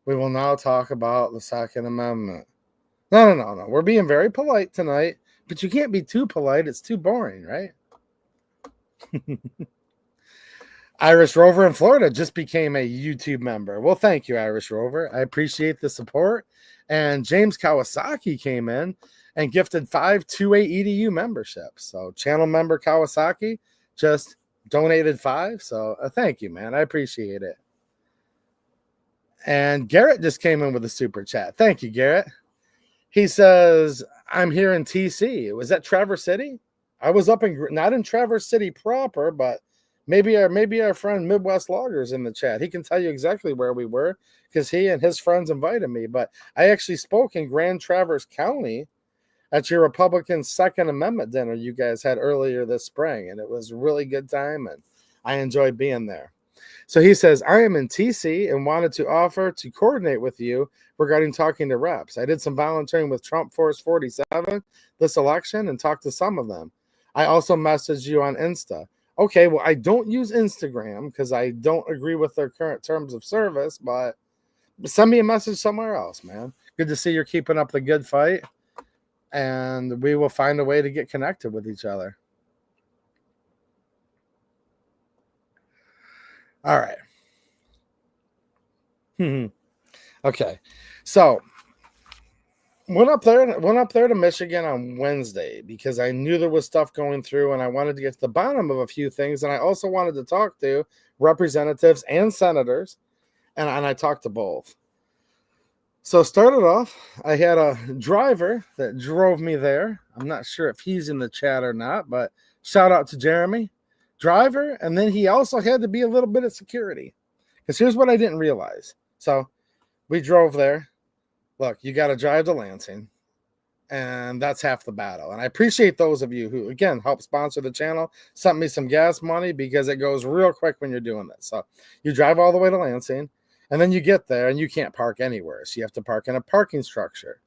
we will now talk about the Second Amendment. No. We're being very polite tonight, but you can't be too polite. It's too boring, right? Irish Rover in Florida just became a YouTube member. Well, thank you, Irish Rover. I appreciate the support. And James Kawasaki came in and gifted 5 2A EDU memberships. So channel member Kawasaki just donated 5. So thank you, man. I appreciate it. And Garrett just came in with a super chat. Thank you, Garrett. He says, I'm here in TC. Was that Traverse City? I was up in, not in Traverse City proper, but Maybe our friend Midwest Logger's in the chat. He can tell you exactly where we were because he and his friends invited me. But I actually spoke in Grand Traverse County at your Republican Second Amendment dinner you guys had earlier this spring, and it was a really good time, and I enjoyed being there. So he says, I am in TC and wanted to offer to coordinate with you regarding talking to reps. I did some volunteering with Trump Force 47 this election and talked to some of them. I also messaged you on Insta. Okay, well, I don't use Instagram because I don't agree with their current terms of service, but send me a message somewhere else, man. Good to see you're keeping up the good fight, and we will find a way to get connected with each other. All right. Okay. So went up there to Michigan on Wednesday because I knew there was stuff going through and I wanted to get to the bottom of a few things. And I also wanted to talk to representatives and senators. And I talked to both. So started off, I had a driver that drove me there. I'm not sure if he's in the chat or not, but shout out to Jeremy. Driver, and then he also had to be a little bit of security. Because here's what I didn't realize. So we drove there. Look, you got to drive to Lansing, and that's half the battle. And I appreciate those of you who, again, help sponsor the channel, sent me some gas money because it goes real quick when you're doing this. So you drive all the way to Lansing, and then you get there, and you can't park anywhere. So you have to park in a parking structure.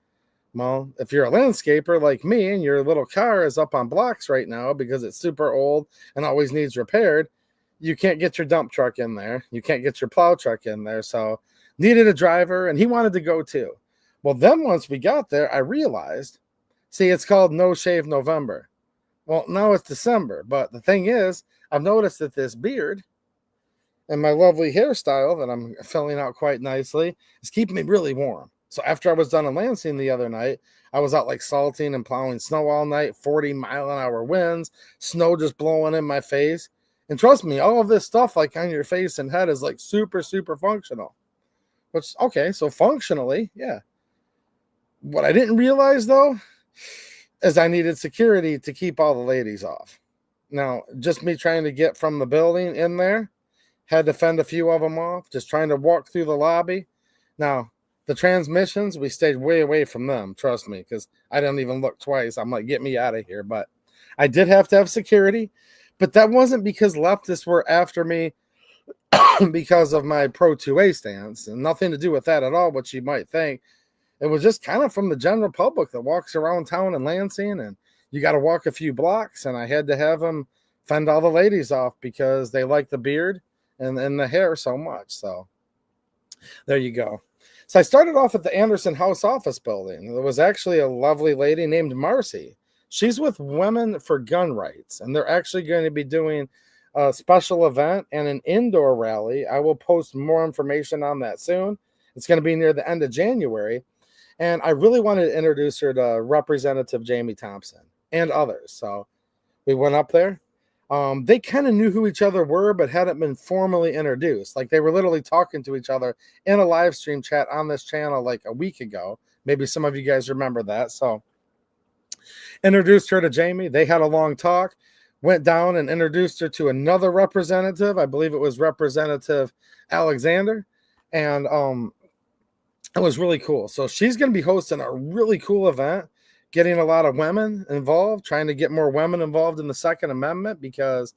Well, if you're a landscaper like me and your little car is up on blocks right now because it's super old and always needs repaired, you can't get your dump truck in there. You can't get your plow truck in there. So needed a driver, and he wanted to go too. Well, then once we got there, I realized, see, it's called No Shave November. Well, now it's December. But the thing is, I've noticed that this beard and my lovely hairstyle that I'm filling out quite nicely is keeping me really warm. So after I was done in Lansing the other night, I was out like salting and plowing snow all night, 40-mile-an-hour winds, snow just blowing in my face. And trust me, all of this stuff like on your face and head is like super, super functional. Which, okay, so functionally, yeah. What I didn't realize, though, is I needed security to keep all the ladies off. Now, just me trying to get from the building in there, had to fend a few of them off, just trying to walk through the lobby. Now, the transmissions, we stayed way away from them, trust me, because I didn't even look twice. I'm like, get me out of here. But I did have to have security, but that wasn't because leftists were after me because of my pro-2A stance, and nothing to do with that at all, what you might think. It was just kind of from the general public that walks around town in Lansing, and you got to walk a few blocks, and I had to have them fend all the ladies off because they like the beard and the hair so much. So there you go. So I started off at the Anderson House office building. There was actually a lovely lady named Marcy. She's with Women for Gun Rights, and they're actually going to be doing a special event and an indoor rally. I will post more information on that soon. It's going to be near the end of January. And I really wanted to introduce her to Representative Jamie Thompson and others. So we went up there. They kind of knew who each other were, but hadn't been formally introduced. Like they were literally talking to each other in a live stream chat on this channel like a week ago. Maybe some of you guys remember that. So introduced her to Jamie. They had a long talk, went down and introduced her to another representative. I believe it was Representative Alexander. And it was really cool. So she's going to be hosting a really cool event, getting a lot of women involved, trying to get more women involved in the Second Amendment because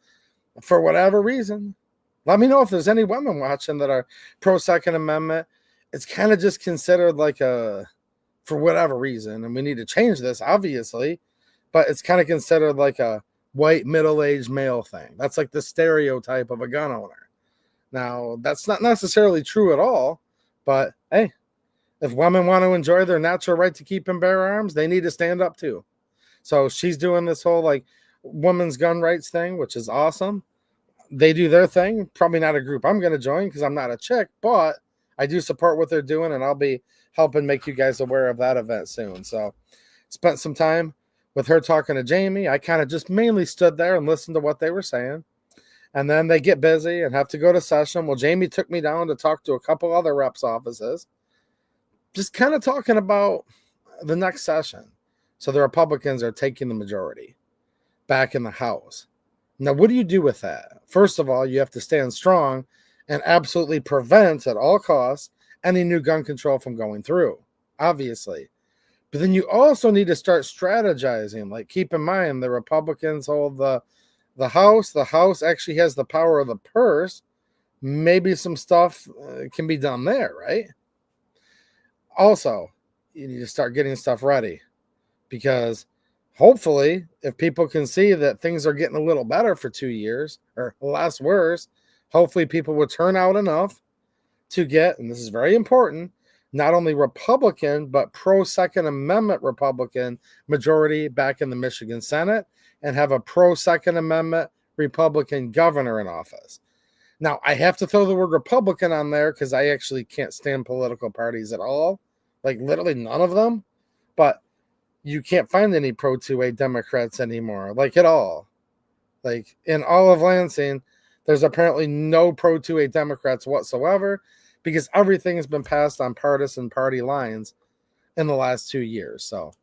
for whatever reason, let me know if there's any women watching that are pro Second Amendment. It's kind of just considered like for whatever reason, and we need to change this, obviously, but it's kind of considered like a white middle-aged male thing. That's like the stereotype of a gun owner. Now, that's not necessarily true at all, but hey, if women want to enjoy their natural right to keep and bear arms, they need to stand up too. So she's doing this whole like women's gun rights thing, which is awesome. They do their thing. Probably not a group I'm going to join because I'm not a chick, but I do support what they're doing, and I'll be helping make you guys aware of that event soon. So spent some time with her talking to Jamie. I kind of just mainly stood there and listened to what they were saying. And then they get busy and have to go to session. Well, Jamie took me down to talk to a couple other reps' offices. Just kind of talking about the next session. So the Republicans are taking the majority back in the House. Now, what do you do with that? First of all, you have to stand strong and absolutely prevent at all costs any new gun control from going through, obviously. But then you also need to start strategizing. Like, keep in mind, the Republicans hold the House. The House actually has the power of the purse. Maybe some stuff can be done there, right? Also, you need to start getting stuff ready because hopefully, if people can see that things are getting a little better for 2 years or less worse, hopefully people will turn out enough to get, and this is very important, not only Republican, but pro Second Amendment Republican majority back in the Michigan Senate and have a pro Second Amendment Republican governor in office. Now, I have to throw the word Republican on there because I actually can't stand political parties at all, like literally none of them. But you can't find any pro 2A Democrats anymore, like at all. Like in all of Lansing, there's apparently no pro 2A Democrats whatsoever because everything has been passed on partisan party lines in the last 2 years. So,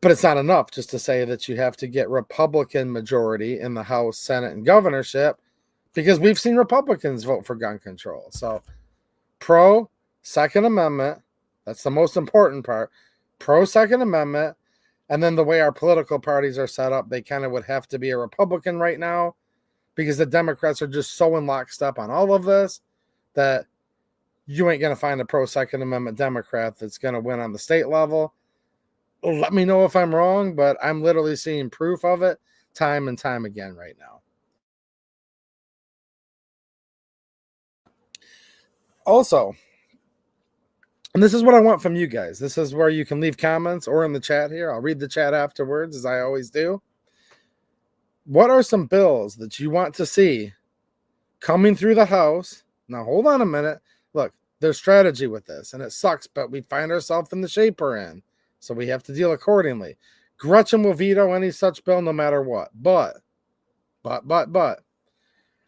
but it's not enough just to say that you have to get Republican majority in the House, Senate, and governorship because we've seen Republicans vote for gun control. So, pro Second Amendment, that's the most important part. Pro Second Amendment, and then the way our political parties are set up, they kind of would have to be a Republican right now because the Democrats are just so in lockstep on all of this that you ain't going to find a pro Second Amendment Democrat that's going to win on the state level. Let me know if I'm wrong, but I'm literally seeing proof of it time and time again right now. Also, and this is what I want from you guys. This is where you can leave comments or in the chat here. I'll read the chat afterwards, as I always do. What are some bills that you want to see coming through the House? Now, hold on a minute. Look, there's strategy with this, and it sucks, but we find ourselves in the shape we're in, so we have to deal accordingly. Gretchen will veto any such bill no matter what. But,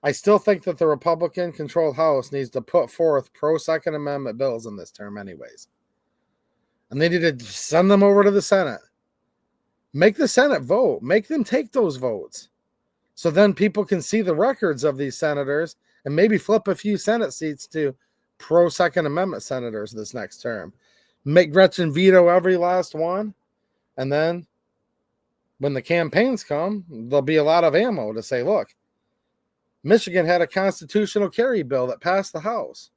I still think that the Republican-controlled House needs to put forth pro-Second Amendment bills in this term anyways. And they need to send them over to the Senate. Make the Senate vote. Make them take those votes. So then people can see the records of these senators and maybe flip a few Senate seats to pro-Second Amendment senators this next term. Make Gretchen veto every last one. And then when the campaigns come, there'll be a lot of ammo to say, look, Michigan had a constitutional carry bill that passed the House.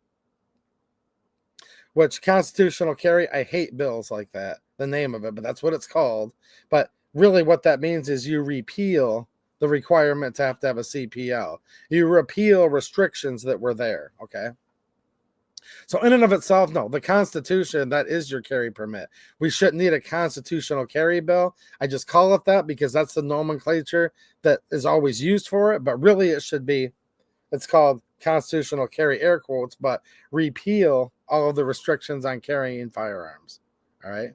Which constitutional carry, I hate bills like that, the name of it, but that's what it's called. But really what that means is you repeal the requirement to have a CPL. You repeal restrictions that were there, okay? So in and of itself, no, the Constitution, that is your carry permit. We shouldn't need a constitutional carry bill. I just call it that because that's the nomenclature that is always used for it. But really it should be, it's called constitutional carry, air quotes, but repeal all of the restrictions on carrying firearms. All right.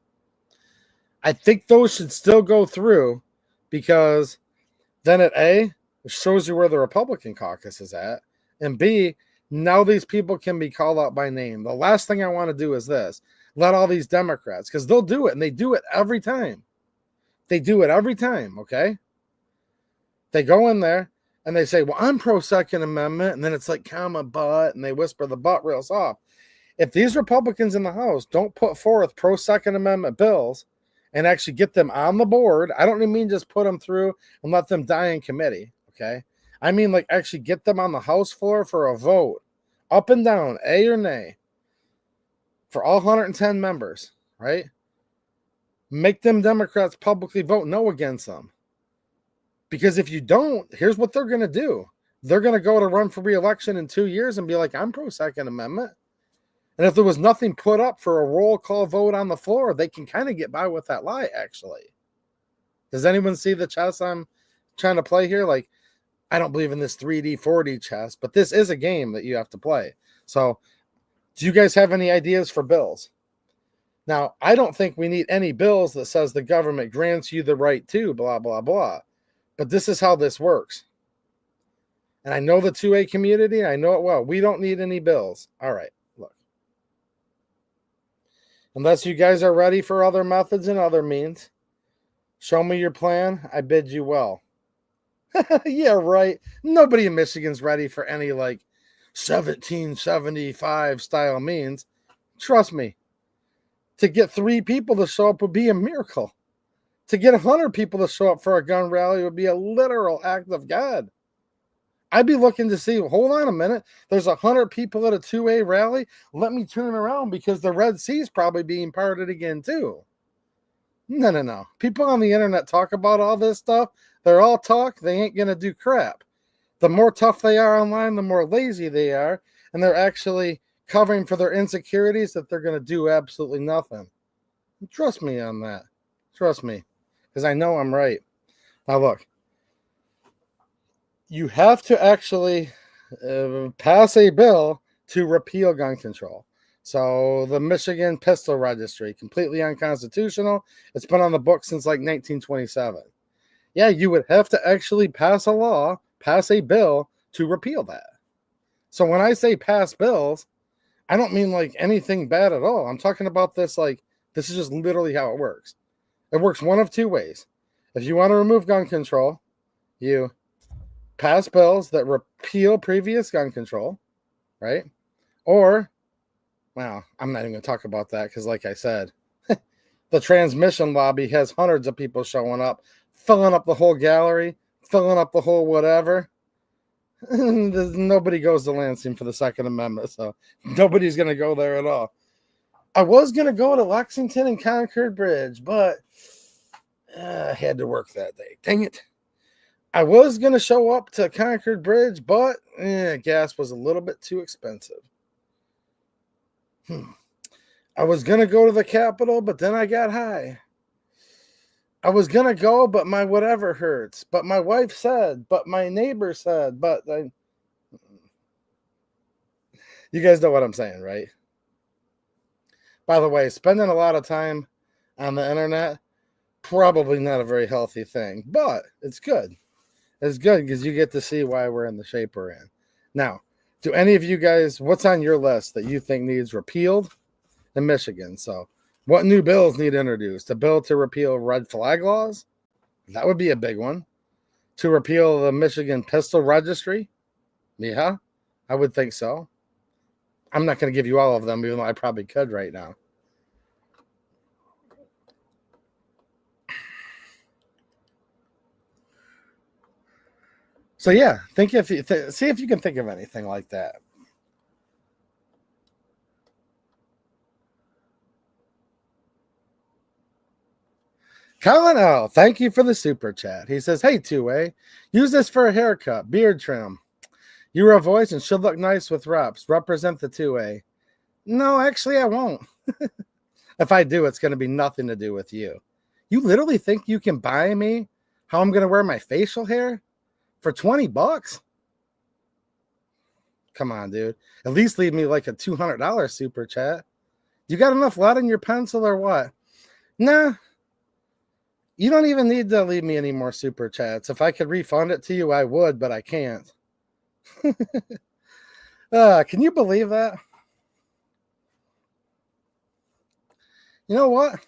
I think those should still go through because then it shows you where the Republican caucus is at. And B, now these people can be called out by name. The last thing I want to do is this. Let all these Democrats, because they'll do it, and they do it every time. They do it every time, okay? They go in there, and they say, well, I'm pro-Second Amendment, and then it's like, comma, but, and they whisper the but real soft. If these Republicans in the House don't put forth pro-Second Amendment bills and actually get them on the board, I don't mean just put them through and let them die in committee, okay? I mean, like, actually get them on the House floor for a vote, up and down, A or nay, for all 110 members, right? Make them Democrats publicly vote no against them. Because if you don't, here's what they're going to do. They're going to go to run for re-election in 2 years and be like, I'm pro-Second Amendment. And if there was nothing put up for a roll call vote on the floor, they can kind of get by with that lie, actually. Does anyone see the chess I'm trying to play here? Like, I don't believe in this 3D, 4D chess, but this is a game that you have to play. So, do you guys have any ideas for bills? Now, I don't think we need any bills that says the government grants you the right to blah, blah, blah. But this is how this works. And I know the 2A community. I know it well. We don't need any bills. All right, look. Unless you guys are ready for other methods and other means, show me your plan. I bid you well. Yeah, right. Nobody in Michigan's ready for any like 1775 style means. Trust me, to get 3 people to show up would be a miracle. To get 100 people to show up for a gun rally would be a literal act of God. I'd be looking to see, hold on a minute, there's 100 people at a 2A rally. Let me turn around because the Red Sea's probably being parted again too. No. People on the internet talk about all this stuff. They're all talk. They ain't going to do crap. The more tough they are online, the more lazy they are. And they're actually covering for their insecurities that they're going to do absolutely nothing. Trust me on that. Trust me. Because I know I'm right. Now look. You have to actually pass a bill to repeal gun control. So the Michigan Pistol Registry, completely unconstitutional. It's been on the books since like 1927. Yeah, you would have to actually pass a law, pass a bill to repeal that. So when I say pass bills, I don't mean like anything bad at all. I'm talking about this like, this is just literally how it works. It works one of 2 ways. If you want to remove gun control, you pass bills that repeal previous gun control, right? Or, well, I'm not even going to talk about that because, like I said, the transmission lobby has hundreds of people showing up, filling up the whole gallery, filling up the whole whatever. Nobody goes to Lansing for the Second Amendment, so nobody's going to go there at all. I was going to go to Lexington and Concord Bridge, but I had to work that day. Dang it. I was going to show up to Concord Bridge, but gas was a little bit too expensive. I was going to go to the Capitol, but then I got high. I was going to go, but my whatever hurts. But my wife said, but my neighbor said, but you guys know what I'm saying, right? By the way, spending a lot of time on the internet, probably not a very healthy thing, but it's good. It's good because you get to see why we're in the shape we're in. Now, do any of you guys, what's on your list that you think needs repealed in Michigan? So, what new bills need introduced? A bill to repeal red flag laws? That would be a big one. To repeal the Michigan Pistol Registry? Yeah, I would think so. I'm not going to give you all of them, even though I probably could right now. So yeah, think if you see if you can think of anything like that. Colin L, thank you for the super chat. He says, "Hey 2A, use this for a haircut, beard trim. You're a voice and should look nice with reps. Represent the 2A." No, actually, I won't. If I do, it's going to be nothing to do with you. You literally think you can buy me how I'm going to wear my facial hair for $20? Come on, dude. At least leave me like a $200 super chat. You got enough lead in your pencil or what? Nah. You don't even need to leave me any more super chats. If I could refund it to you, I would, but I can't. Can you believe that? You know what?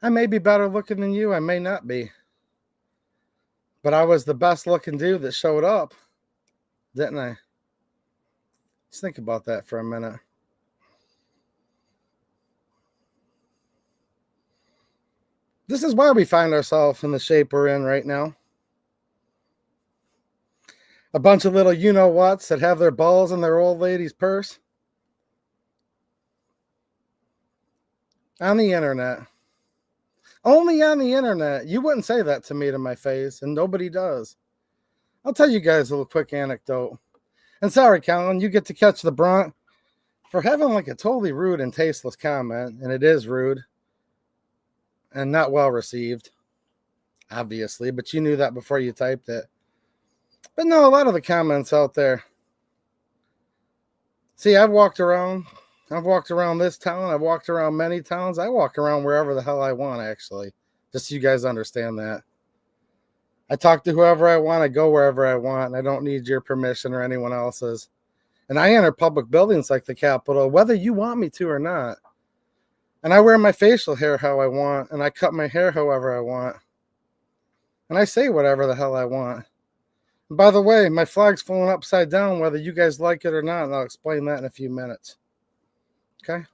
I may be better looking than you. I may not be. But I was the best looking dude that showed up, didn't I? Just think about that for a minute. This is why we find ourselves in the shape we're in right now. A bunch of little you-know-whats that have their balls in their old lady's purse. On the internet. Only on the internet. You wouldn't say that to me to my face, and nobody does. I'll tell you guys a little quick anecdote. And sorry, Colin, you get to catch the brunt for having like a totally rude and tasteless comment, and it is rude and not well received, obviously, but you knew that before you typed it. But no, a lot of the comments out there. See, I've walked around this town. I've walked around many towns. I walk around wherever the hell I want, actually, just so you guys understand that. I talk to whoever I want. I go wherever I want. And I don't need your permission or anyone else's. And I enter public buildings like the Capitol, whether you want me to or not. And I wear my facial hair how I want. And I cut my hair however I want. And I say whatever the hell I want. And by the way, my flag's falling upside down whether you guys like it or not, and I'll explain that in a few minutes. Okay?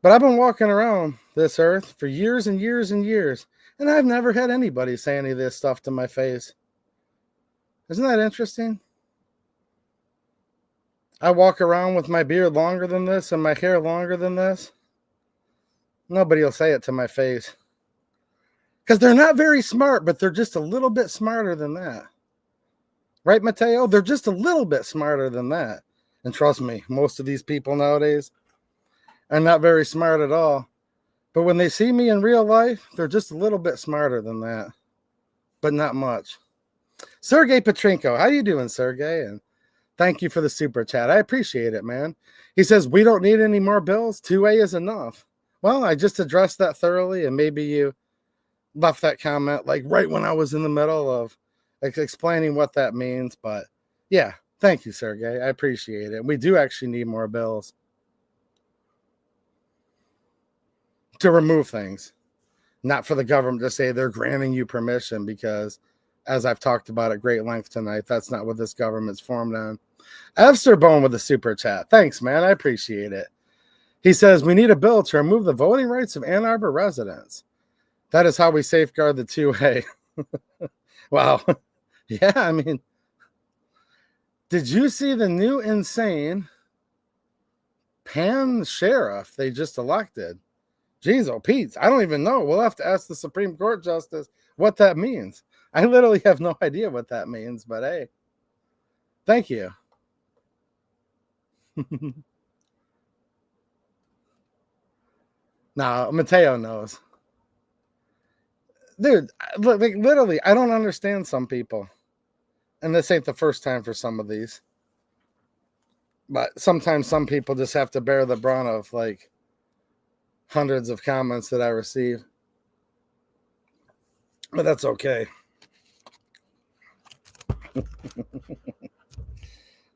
But I've been walking around this earth for years and years and years, and I've never had anybody say any of this stuff to my face. Isn't that interesting? I walk around with my beard longer than this and my hair longer than this. Nobody will say it to my face. Because they're not very smart, but they're just a little bit smarter than that. Right, Mateo? They're just a little bit smarter than that. And trust me, most of these people nowadays are not very smart at all. But when they see me in real life, they're just a little bit smarter than that. But not much. Sergey Petrenko, how you doing, Sergey? And thank you for the super chat. I appreciate it, man. He says, we don't need any more bills. 2A is enough. Well, I just addressed that thoroughly, and maybe you left that comment like right when I was in the middle of explaining what that means. But yeah, thank you, Sergey. I appreciate it. We do actually need more bills to remove things, not for the government to say they're granting you permission, because as I've talked about at great length tonight, that's not what this government's formed on. Evsterbone with the super chat. Thanks, man. I appreciate it. He says, we need a bill to remove the voting rights of Ann Arbor residents. That is how we safeguard the 2A. Wow. Yeah, I mean, did you see the new insane Pan sheriff they just elected? Jeez, oh, Pete, I don't even know. We'll have to ask the Supreme Court Justice what that means. I literally have no idea what that means, but hey, thank you. No, Mateo knows. Dude, like literally, I don't understand some people. And this ain't the first time for some of these. But sometimes some people just have to bear the brunt of like hundreds of comments that I receive. But that's okay.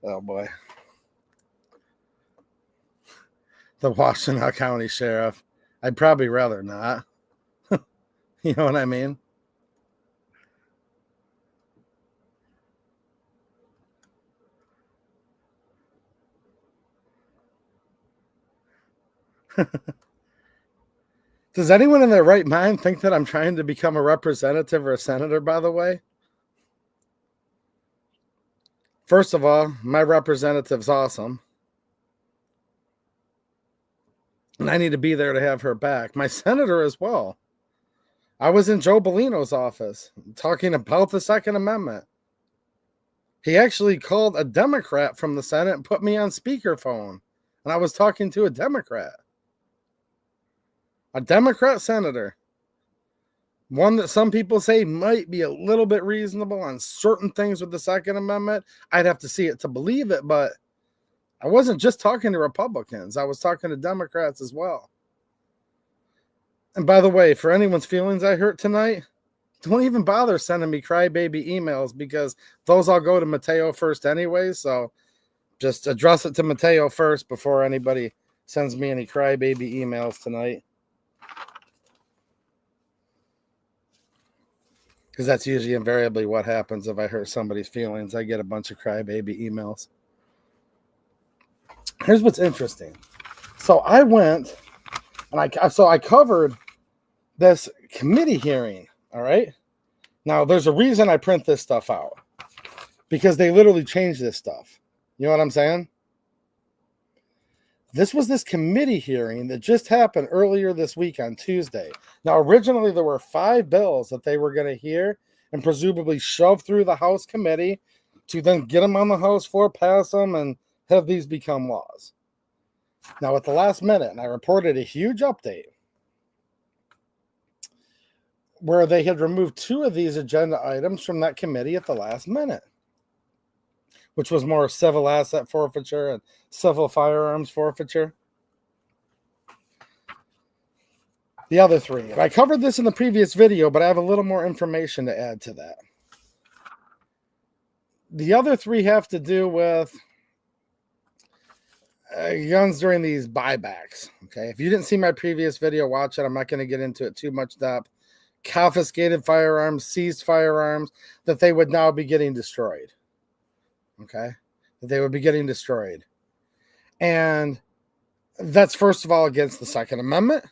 Oh boy. The Washtenaw County Sheriff. I'd probably rather not. You know what I mean? Does anyone in their right mind think that I'm trying to become a representative or a senator, by the way? First of all, my representative's awesome. And I need to be there to have her back. My senator as well. I was in Joe Bellino's office talking about the Second Amendment. He actually called a Democrat from the Senate and put me on speakerphone. And I was talking to a Democrat. A Democrat senator. One that some people say might be a little bit reasonable on certain things with the Second Amendment. I'd have to see it to believe it, but I wasn't just talking to Republicans. I was talking to Democrats as well. And by the way, for anyone's feelings I hurt tonight, don't even bother sending me crybaby emails, because those all go to Mateo first anyway. So just address it to Mateo first before anybody sends me any crybaby emails tonight. Because that's usually invariably what happens if I hurt somebody's feelings. I get a bunch of crybaby emails. Here's what's interesting. So I went and I covered this committee hearing. All right. Now there's a reason I print this stuff out, because they literally changed this stuff. You know what I'm saying? This was this committee hearing that just happened earlier this week on Tuesday. Now, originally there were 5 bills that they were going to hear and presumably shove through the House committee to then get them on the House floor, pass them, and have these become laws. Now, at the last minute, and I reported a huge update where they had removed 2 of these agenda items from that committee at the last minute, which was more civil asset forfeiture and civil firearms forfeiture. The other 3. And I covered this in the previous video, but I have a little more information to add to that. The other 3 have to do with guns during these buybacks. Okay, if you didn't see my previous video, watch it. I'm not going to get into it too much depth, confiscated firearms, seized firearms, that they would now be getting destroyed. Okay? That they would be getting destroyed. And that's, first of all, against the Second Amendment,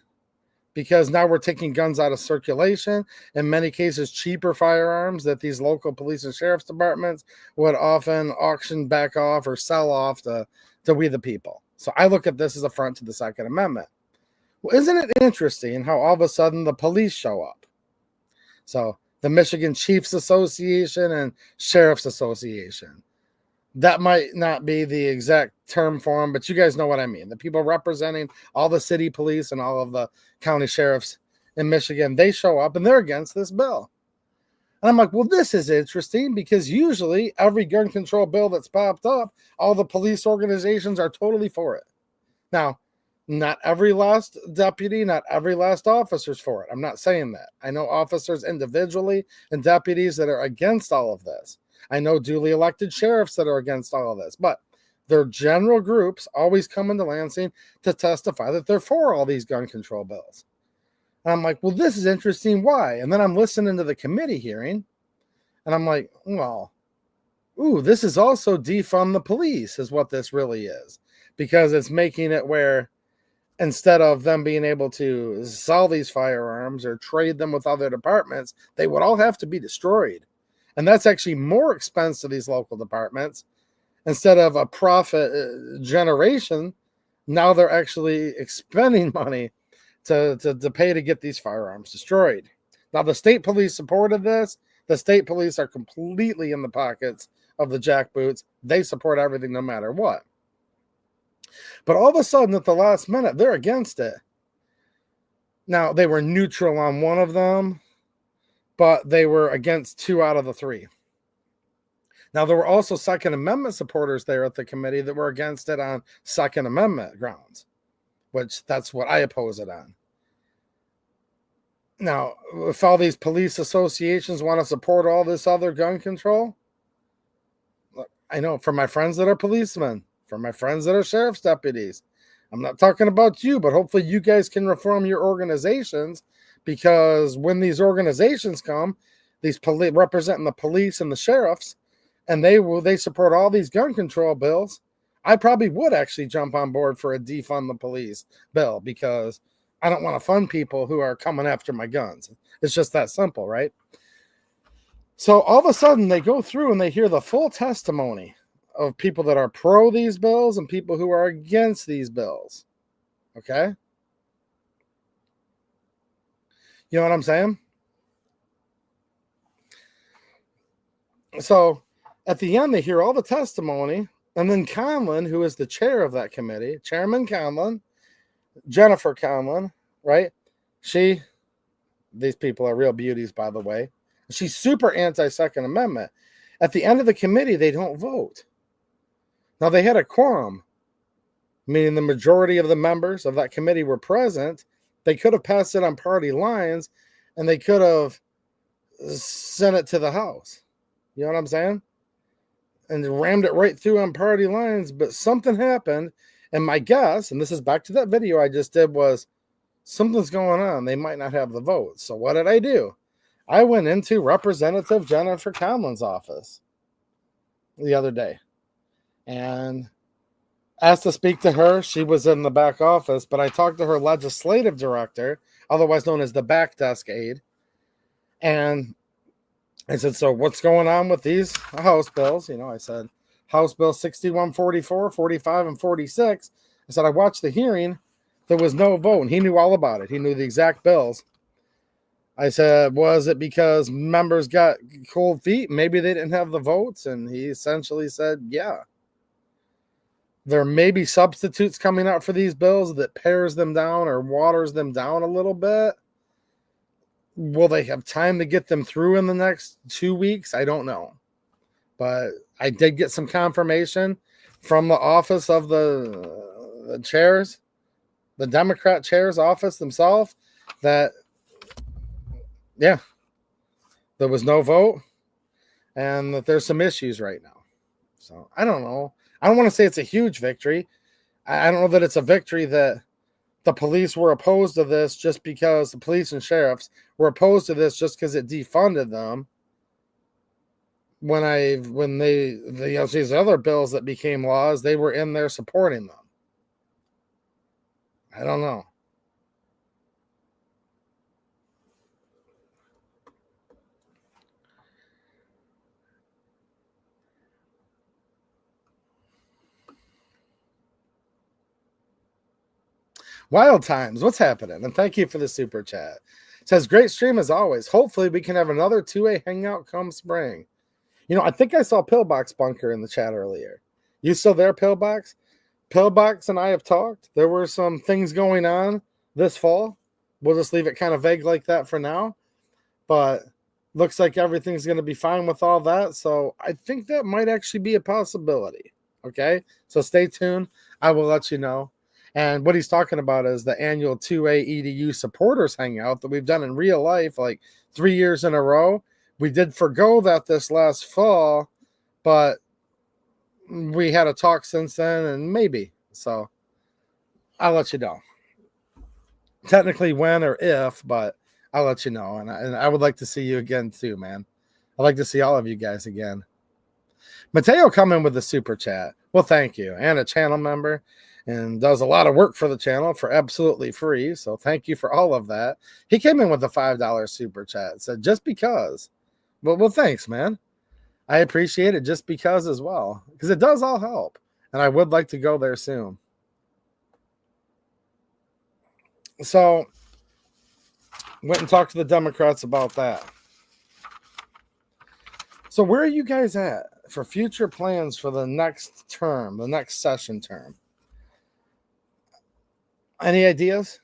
because now we're taking guns out of circulation. In many cases, cheaper firearms that these local police and sheriff's departments would often auction back off or sell off to we the people. So I look at this as an affront to the Second Amendment. Well, isn't it interesting how all of a sudden the police show up? So the Michigan Chiefs Association and Sheriff's Association. That might not be the exact term for them, but you guys know what I mean. The people representing all the city police and all of the county sheriffs in Michigan, they show up and they're against this bill. And I'm like, well, this is interesting, because usually every gun control bill that's popped up, all the police organizations are totally for it. Now, not every last deputy, not every last officer's for it. I'm not saying that. I know officers individually and deputies that are against all of this. I know duly elected sheriffs that are against all of this, but their general groups always come into Lansing to testify that they're for all these gun control bills. And I'm like, well, this is interesting. Why? And then I'm listening to the committee hearing, and I'm like, well, this is also defund the police is what this really is, because it's making it where instead of them being able to sell these firearms or trade them with other departments, they would all have to be destroyed. And that's actually more expense to these local departments. Instead of a profit generation, now they're actually expending money to pay to get these firearms destroyed. Now, the state police supported this. The state police are completely in the pockets of the jackboots. They support everything no matter what. But all of a sudden, at the last minute, they're against it. Now, they were neutral on one of them, but they were against 2 out of the 3. Now, there were also Second Amendment supporters there at the committee that were against it on Second Amendment grounds, which that's what I oppose it on. Now, if all these police associations want to support all this other gun control, I know for my friends that are policemen, for my friends that are sheriff's deputies, I'm not talking about you, but hopefully you guys can reform your organizations, because when these organizations come, these representing the police and the sheriffs, and they support all these gun control bills, I probably would actually jump on board for a defund the police bill, because I don't want to fund people who are coming after my guns. It's just that simple, right? So all of a sudden they go through and they hear the full testimony of people that are pro these bills and people who are against these bills. Okay? You know what I'm saying? So at the end, they hear all the testimony, and then Conlon, who is the chair of that committee, Chairman Conlon, Jennifer Conlon, right? These people are real beauties, by the way. She's super anti-Second Amendment. At the end of the committee, they don't vote. Now, they had a quorum, meaning the majority of the members of that committee were present. They could have passed it on party lines, and they could have sent it to the House. You know what I'm saying? And rammed it right through on party lines, but something happened, and my guess, and this is back to that video I just did, was something's going on. They might not have the votes. So what did I do? I went into Representative Jennifer Conlon's office the other day and asked to speak to her. She was in the back office, but I talked to her legislative director, otherwise known as the back desk aide, and I said, so what's going on with these House bills? You know, I said, House Bill 6144, 45, and 46. I said, I watched the hearing. There was no vote, and he knew all about it. He knew the exact bills. I said, was it because members got cold feet? Maybe they didn't have the votes. And he essentially said, yeah. There may be substitutes coming out for these bills that pares them down or waters them down a little bit. Will they have time to get them through in the next 2 weeks? I don't know. But I did get some confirmation from the office of the chairs, the Democrat chairs office themselves, that, yeah, there was no vote and that there's some issues right now. So I don't know. I don't want to say it's a huge victory. I don't know that it's a victory that the police were opposed to this just because the police and sheriffs were opposed to this just because it defunded them. When these other bills that became laws, they were in there supporting them. I don't know. Wild times. What's happening? And thank you for the super chat. It says, great stream as always. Hopefully we can have another 2A hangout come spring. I think I saw Pillbox Bunker in the chat earlier. You still there, Pillbox? Pillbox and I have talked. There were some things going on this fall. We'll just leave it kind of vague like that for now. But looks like everything's going to be fine with all that. So I think that might actually be a possibility. Okay? So stay tuned. I will let you know. And what he's talking about is the annual 2A EDU supporters hangout that we've done in real life like 3 years in a row. We did forgo that this last fall, but we had a talk since then, and maybe. So I'll let you know. Technically when or if, but I'll let you know. And I would like to see you again too, man. I'd like to see all of you guys again. Mateo come in with a super chat. Well, thank you. And a channel member. And does a lot of work for the channel for absolutely free. So thank you for all of that. He came in with a $5 super chat. Said, just because. Well, thanks, man. I appreciate it just because as well. Because it does all help. And I would like to go there soon. So, went and talked to the Democrats about that. So where are you guys at for future plans for the next term, the next session term? Any ideas?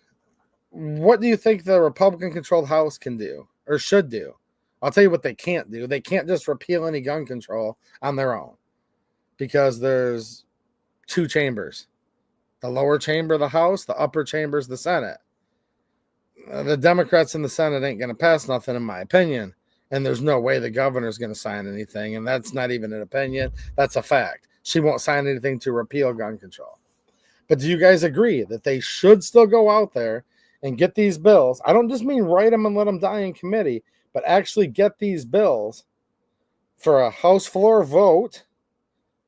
What do you think the Republican-controlled House can do or should do? I'll tell you what they can't do. They can't just repeal any gun control on their own because there's 2 chambers. The lower chamber of the House, the upper chamber is the Senate. The Democrats in the Senate ain't going to pass nothing, in my opinion. And there's no way the governor's going to sign anything. And that's not even an opinion. That's a fact. She won't sign anything to repeal gun control. But do you guys agree that they should still go out there and get these bills? I don't just mean write them and let them die in committee, but actually get these bills for a House floor vote,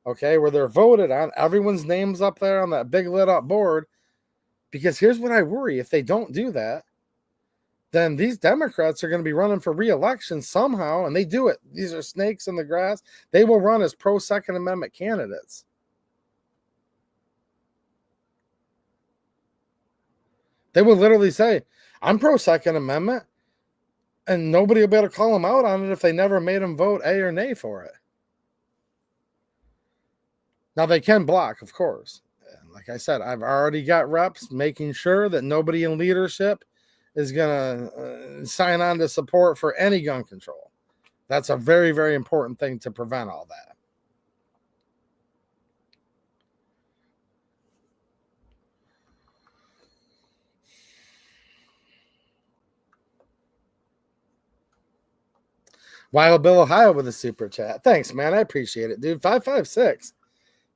okay, where they're voted on. Everyone's name's up there on that big lit up board. Because here's what I worry. If they don't do that, then these Democrats are going to be running for re-election somehow, and they do it. These are snakes in the grass. They will run as pro-Second Amendment candidates. They will literally say, I'm pro-Second Amendment, and nobody will be able to call them out on it if they never made them vote A or nay for it. Now, they can block, of course. Like I said, I've already got reps making sure that nobody in leadership is going to sign on to support for any gun control. That's a very, very important thing to prevent all that. Wild Bill Ohio with a super chat. Thanks, man. I appreciate it, dude. 556.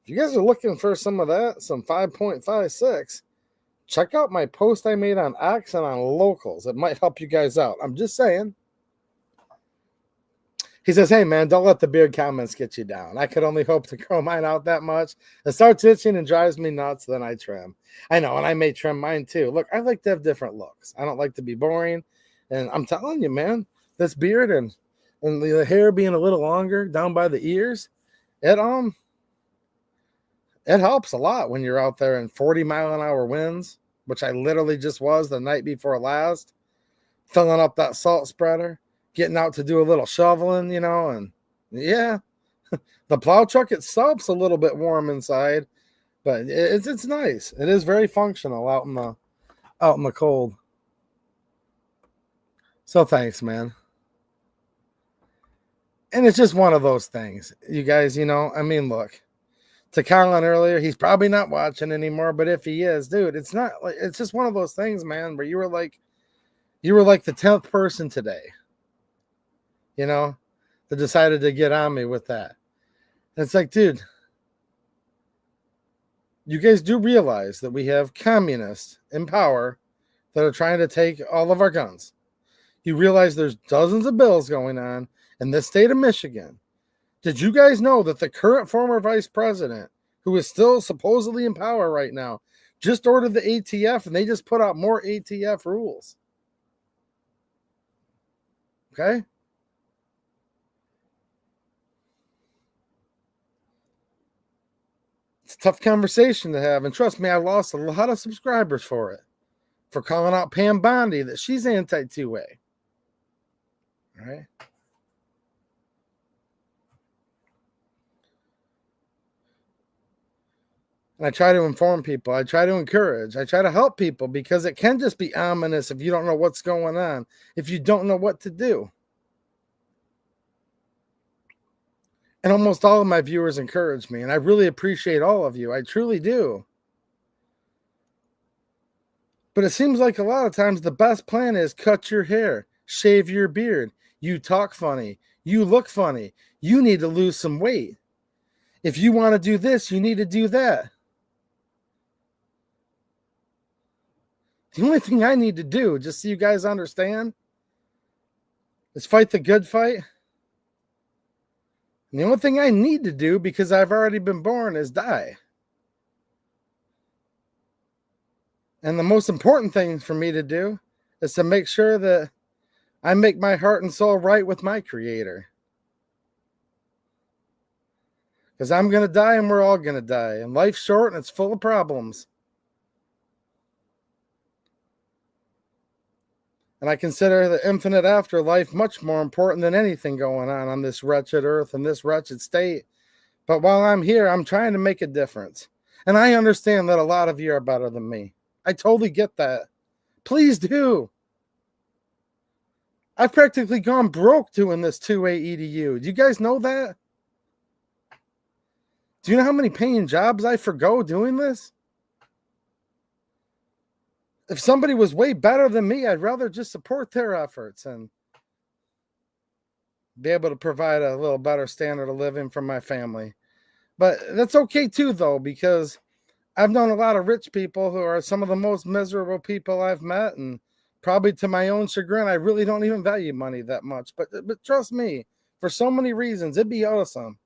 If you guys are looking for some of that, some 5.56, check out my post I made on X and on locals. It might help you guys out. I'm just saying. He says, hey, man, don't let the beard comments get you down. I could only hope to grow mine out that much. It starts itching and drives me nuts, then I trim. I know, and I may trim mine too. Look, I like to have different looks. I don't like to be boring. And I'm telling you, man, this beard and the hair being a little longer down by the ears, it helps a lot when you're out there in 40-mile-an-hour winds, which I literally just was the night before last, filling up that salt spreader, getting out to do a little shoveling, and yeah, the plow truck itself's a little bit warm inside, but it's nice. It is very functional out in the cold. So thanks, man. And it's just one of those things, you guys, look, to Colin earlier, he's probably not watching anymore, but if he is, dude, it's just one of those things, man, where you were like the 10th person today, that decided to get on me with that. And it's like, dude, You guys do realize that we have communists in power that are trying to take all of our guns. You realize there's dozens of bills going on in the state of Michigan. Did you guys know that the current former vice president, who is still supposedly in power right now, just ordered the ATF and they just put out more ATF rules? Okay? It's a tough conversation to have. And trust me, I lost a lot of subscribers for it. For calling out Pam Bondi that she's anti-2A. All right? And I try to inform people. I try to encourage. I try to help people because it can just be ominous if you don't know what's going on, if you don't know what to do. And almost all of my viewers encourage me, and I really appreciate all of you. I truly do. But it seems like a lot of times the best plan is cut your hair, shave your beard. You talk funny. You look funny. You need to lose some weight. If you want to do this, you need to do that. The only thing I need to do, just so you guys understand, is fight the good fight. And the only thing I need to do, because I've already been born, is die. And the most important thing for me to do is to make sure that I make my heart and soul right with my Creator. Because I'm going to die and we're all going to die. And life's short and it's full of problems. And I consider the infinite afterlife much more important than anything going on this wretched earth and this wretched state. But while I'm here, I'm trying to make a difference. And I understand that a lot of you are better than me. I totally get that. Please do. I've practically gone broke doing this 2A EDU. Do you guys know that? Do you know how many paying jobs I forgo doing this? If somebody was way better than me, I'd rather just support their efforts and be able to provide a little better standard of living for my family. But that's okay too, though, because I've known a lot of rich people who are some of the most miserable people I've met, and probably to my own chagrin, I really don't even value money that much. But trust me, for so many reasons, it'd be awesome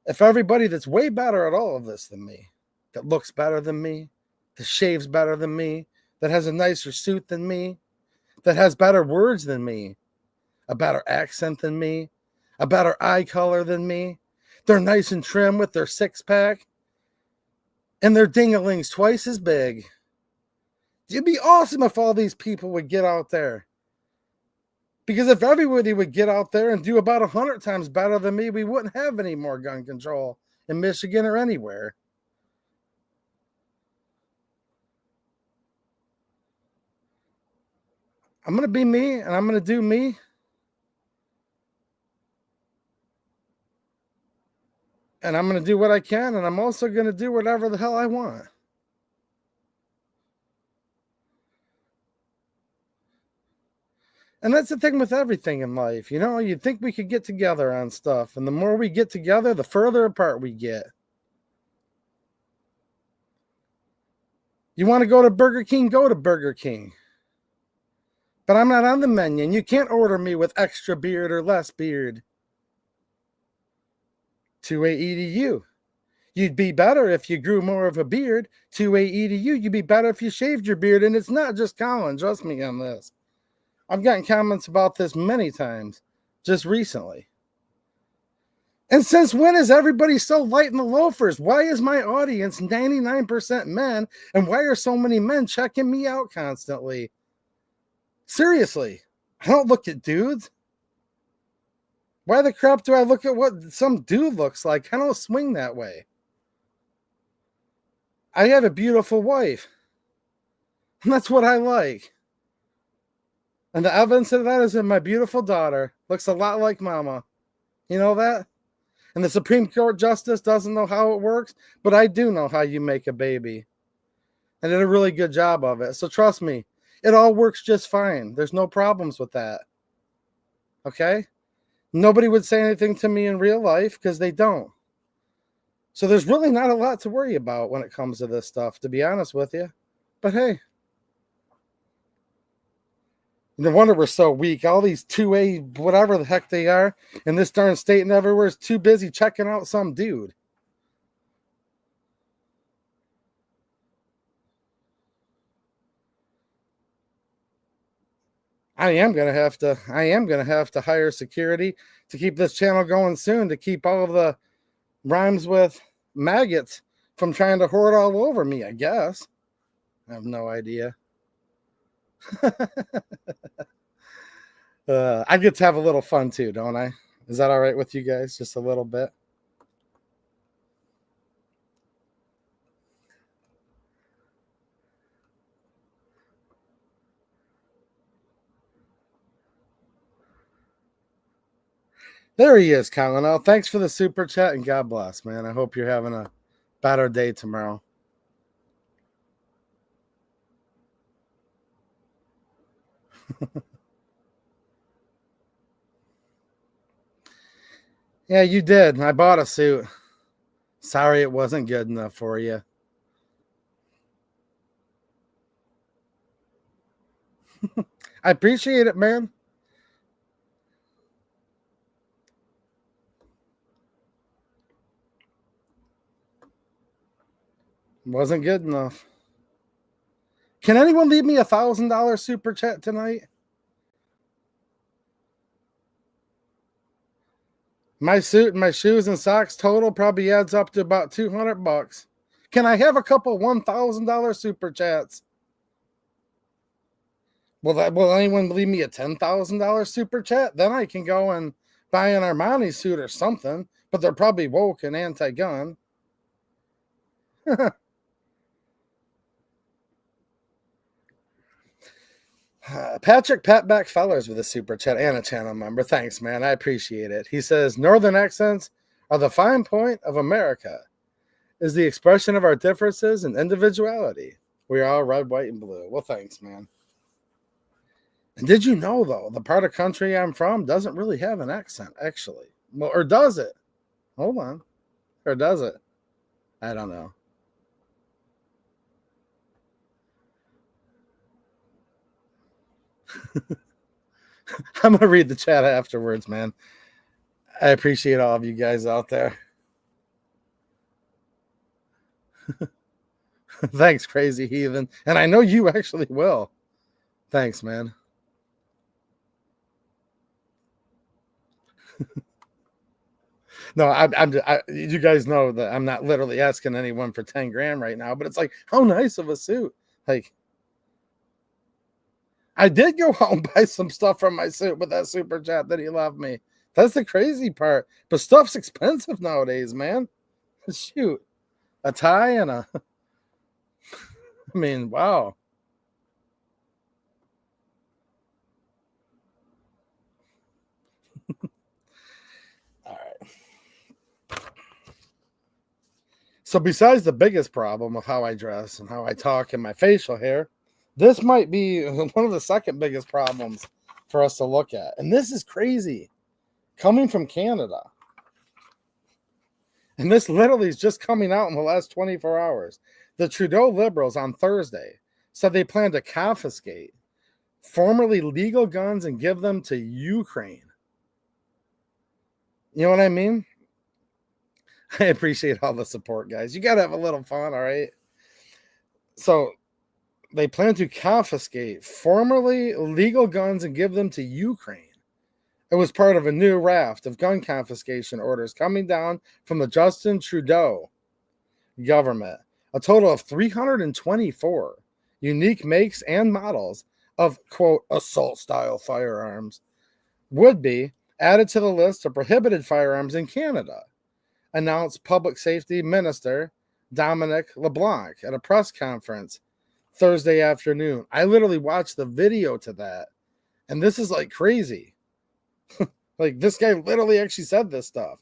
if everybody that's way better at all of this than me, that looks better than me, that shaves better than me, that has a nicer suit than me, that has better words than me, a better accent than me, a better eye color than me, they're nice and trim with their six-pack, and their ding-a-ling's twice as big. It'd be awesome if all these people would get out there. Because if everybody would get out there and do about 100 times better than me, we wouldn't have any more gun control in Michigan or anywhere. I'm going to be me, and I'm going to do me. And I'm going to do what I can, and I'm also going to do whatever the hell I want. And that's the thing with everything in life. You know, you'd think we could get together on stuff, and the more we get together, the further apart we get. You want to go to Burger King? Go to Burger King. But I'm not on the menu, and you can't order me with extra beard or less beard. 2A EDU. You'd be better if you grew more of a beard. 2A EDU. You'd be better if you shaved your beard. And it's not just Colin. Trust me on this. I've gotten comments about this many times just recently. And since when is everybody so light in the loafers? Why is my audience 99% men? And why are so many men checking me out constantly? Seriously, I don't look at dudes. Why the crap do I look at what some dude looks like? I don't swing that way. I have a beautiful wife. And that's what I like. And the evidence of that is in my beautiful daughter. Looks a lot like mama. You know that? And the Supreme Court justice doesn't know how it works, but I do know how you make a baby. I did a really good job of it. So trust me, it all works just fine. There's no problems with that. Okay? Nobody would say anything to me in real life because they don't. So there's really not a lot to worry about when it comes to this stuff, to be honest with you. But hey, no wonder we're so weak. All these 2A, whatever the heck they are, in this darn state and everywhere is too busy checking out some dude. I am gonna have to hire security to keep this channel going soon, to keep all of the rhymes with maggots from trying to hoard all over me, I guess. I have no idea. I get to have a little fun too, don't I? Is that all right with you guys? Just a little bit? There he is, Colonel. Thanks for the super chat and God bless, man. I hope you're having a better day tomorrow. Yeah, you did. I bought a suit. Sorry it wasn't good enough for you. I appreciate it, man. Wasn't good enough. Can anyone leave me $1,000 super chat tonight? My suit and my shoes and socks total probably adds up to about $200. Can I have a couple $1,000 super chats? Will anyone leave me a $10,000 super chat? Then I can go and buy an Armani suit or something. But they're probably woke and anti-gun. Patrick Patback Fellers with a super chat and a channel member. Thanks, man. I appreciate it. He says, Northern accents are the fine point of America, is the expression of our differences and individuality. We are all red, white, and blue. Well, thanks, man. And did you know, though, the part of country I'm from doesn't really have an accent, actually? Well, or does it? Hold on. Or does it? I don't know. I'm going to read the chat afterwards, man. I appreciate all of you guys out there. Thanks, Crazy Heathen. And I know you actually will. Thanks, man. No, you guys know that I'm not literally asking anyone for 10 grand right now, but it's like, how nice of a suit. Like, I did go out and buy some stuff from my suit with that super chat that he left me. That's the crazy part. But stuff's expensive nowadays, man. Shoot. A tie and a... I mean, wow. All right. So besides the biggest problem of how I dress and how I talk and my facial hair, this might be one of the second biggest problems for us to look at. And this is crazy. Coming from Canada. And this literally is just coming out in the last 24 hours. The Trudeau Liberals on Thursday said they plan to confiscate formerly legal guns and give them to Ukraine. You know what I mean? I appreciate all the support, guys. You got to have a little fun, all right? So they plan to confiscate formerly legal guns and give them to Ukraine. It was part of a new raft of gun confiscation orders coming down from the Justin Trudeau government. A total of 324 unique makes and models of, quote, assault-style firearms would be added to the list of prohibited firearms in Canada, announced Public Safety Minister Dominic LeBlanc at a press conference Thursday afternoon. I literally watched the video to that, and this is like crazy. Like, this guy literally actually said this stuff.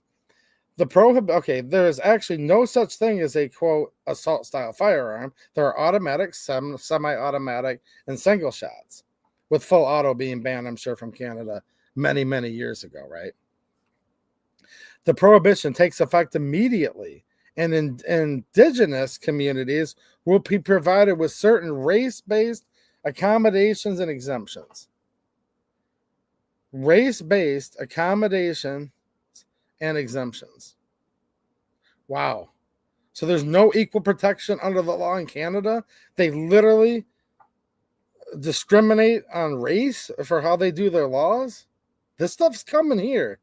There is actually no such thing as a, quote, assault-style firearm. There are automatic, semi-automatic, and single shots, with full auto being banned, I'm sure, from Canada many, many years ago, right? The prohibition takes effect immediately and indigenous communities will be provided with certain race-based accommodations and exemptions. Race-based accommodation and exemptions. Wow. So there's no equal protection under the law in Canada. They literally discriminate on race for how they do their laws. This stuff's coming here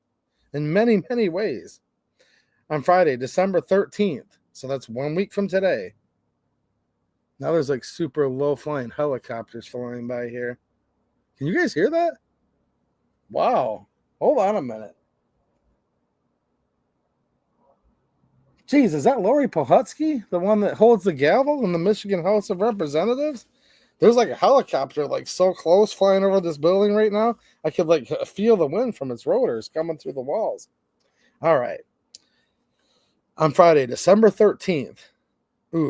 in many, many ways. On Friday, December 13th. So that's 1 week from today. Now there's like super low flying helicopters flying by here. Can you guys hear that? Wow. Hold on a minute. Geez, is that Lori Pohutsky, the one that holds the gavel in the Michigan House of Representatives? There's like a helicopter like so close flying over this building right now. I could like feel the wind from its rotors coming through the walls. All right. On Friday, December 13th.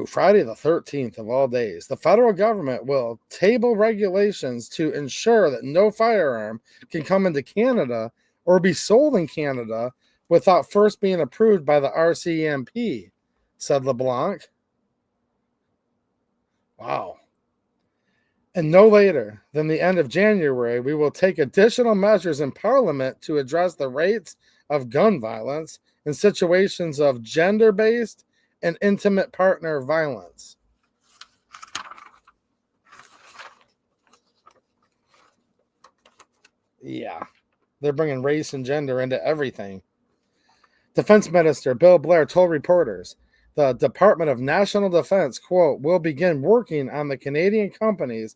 Friday the 13th of all days. The federal government will table regulations to ensure that no firearm can come into Canada or be sold in Canada without first being approved by the RCMP, said LeBlanc. Wow. And no later than the end of January, we will take additional measures in Parliament to address the rates of gun violence in situations of gender-based and intimate partner violence. Yeah, they're bringing race and gender into everything. Defense Minister Bill Blair told reporters the Department of National Defense, quote, will begin working on the Canadian companies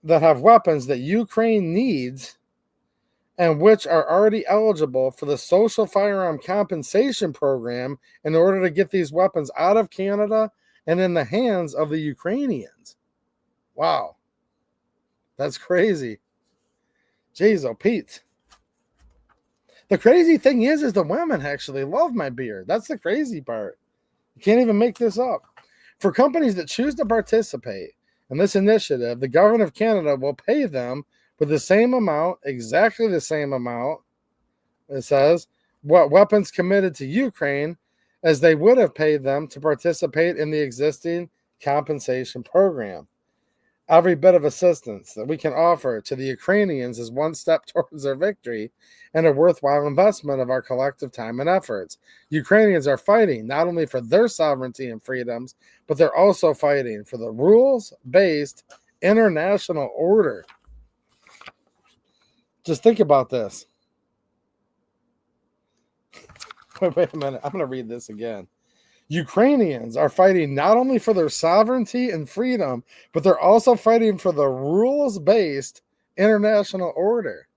that have weapons that Ukraine needs and which are already eligible for the Social Firearm Compensation Program in order to get these weapons out of Canada and in the hands of the Ukrainians. Wow. That's crazy. Jeez, oh Pete. The crazy thing is the women actually love my beard. That's the crazy part. You can't even make this up. For companies that choose to participate in this initiative, the government of Canada will pay them with the same amount, exactly the same amount, it says, what weapons committed to Ukraine as they would have paid them to participate in the existing compensation program. Every bit of assistance that we can offer to the Ukrainians is one step towards their victory and a worthwhile investment of our collective time and efforts. Ukrainians are fighting not only for their sovereignty and freedoms, but they're also fighting for the rules-based international order. Just think about this. Wait a minute. I'm going to read this again. Ukrainians are fighting not only for their sovereignty and freedom, but they're also fighting for the rules-based international order.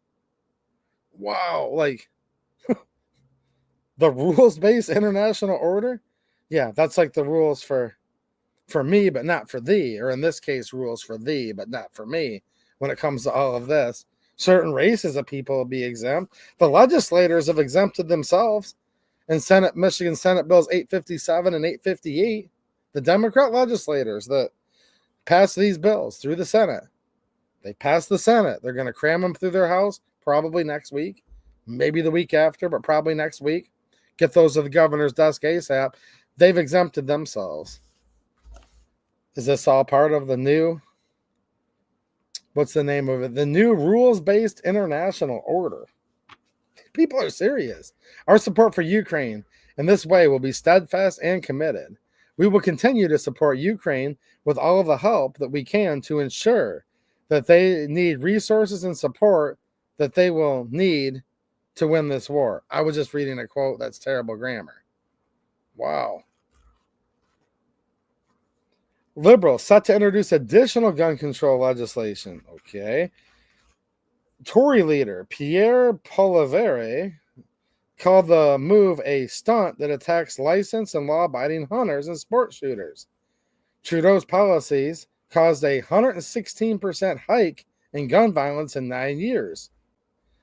Wow, like the rules-based international order? Yeah, that's like the rules for me, but not for thee, or in this case, rules for thee, but not for me when it comes to all of this. Certain races of people will be exempt. The legislators have exempted themselves. In Michigan Senate Bills 857 and 858, the Democrat legislators that passed these bills through the Senate, they passed the Senate. They're going to cram them through their House probably next week, maybe the week after, but probably next week. Get those to the governor's desk ASAP. They've exempted themselves. Is this all part of the new, what's the name of it? The new rules-based international order. People are serious. Our support for Ukraine in this way will be steadfast and committed. We will continue to support Ukraine with all of the help that we can to ensure that they need resources and support that they will need to win this war. I was just reading a quote. That's terrible grammar. Wow. Liberals set to introduce additional gun control legislation. Okay. Tory leader Pierre Poilievre called the move a stunt that attacks licensed and law-abiding hunters and sport shooters. Trudeau's policies caused a 116% hike in gun violence in 9 years,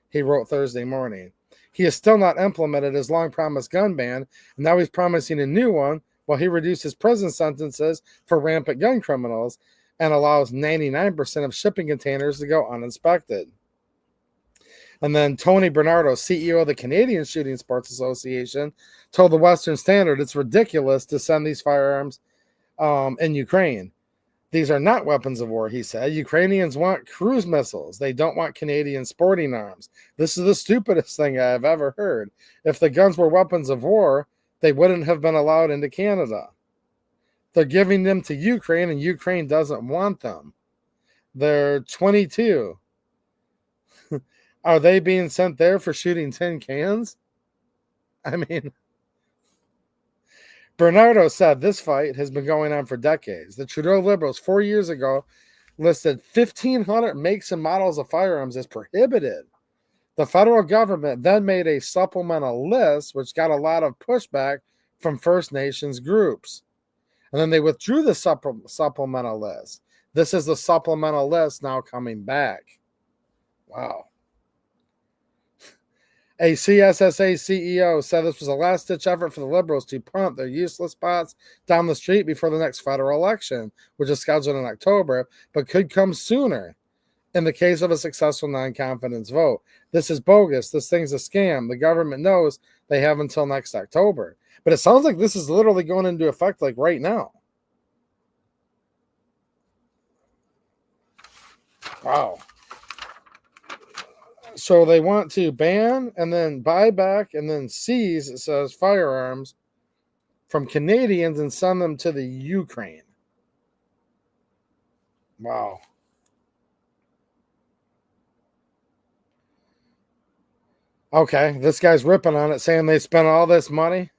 he wrote Thursday morning. He has still not implemented his long-promised gun ban, and now he's promising a new one while he reduces prison sentences for rampant gun criminals and allows 99% of shipping containers to go uninspected. And then Tony Bernardo, CEO of the Canadian Shooting Sports Association, told the Western Standard it's ridiculous to send these firearms in Ukraine. These are not weapons of war, he said. Ukrainians want cruise missiles. They don't want Canadian sporting arms. This is the stupidest thing I have ever heard. If the guns were weapons of war, they wouldn't have been allowed into Canada. They're giving them to Ukraine, and Ukraine doesn't want them. They're 22. Are they being sent there for shooting tin cans? I mean, Bernardo said this fight has been going on for decades. The Trudeau Liberals 4 years ago listed 1,500 makes and models of firearms as prohibited. The federal government then made a supplemental list, which got a lot of pushback from First Nations groups. And then they withdrew the supplemental list. This is the supplemental list now coming back. Wow. A CSSA CEO said this was a last-ditch effort for the Liberals to punt their useless spots down the street before the next federal election, which is scheduled in October, but could come sooner in the case of a successful non-confidence vote. This is bogus. This thing's a scam. The government knows they have until next October. But it sounds like this is literally going into effect like right now. Wow. So they want to ban and then buy back and then seize, it says, firearms from Canadians and send them to the Ukraine. Wow. Okay, this guy's ripping on it, saying they spent all this money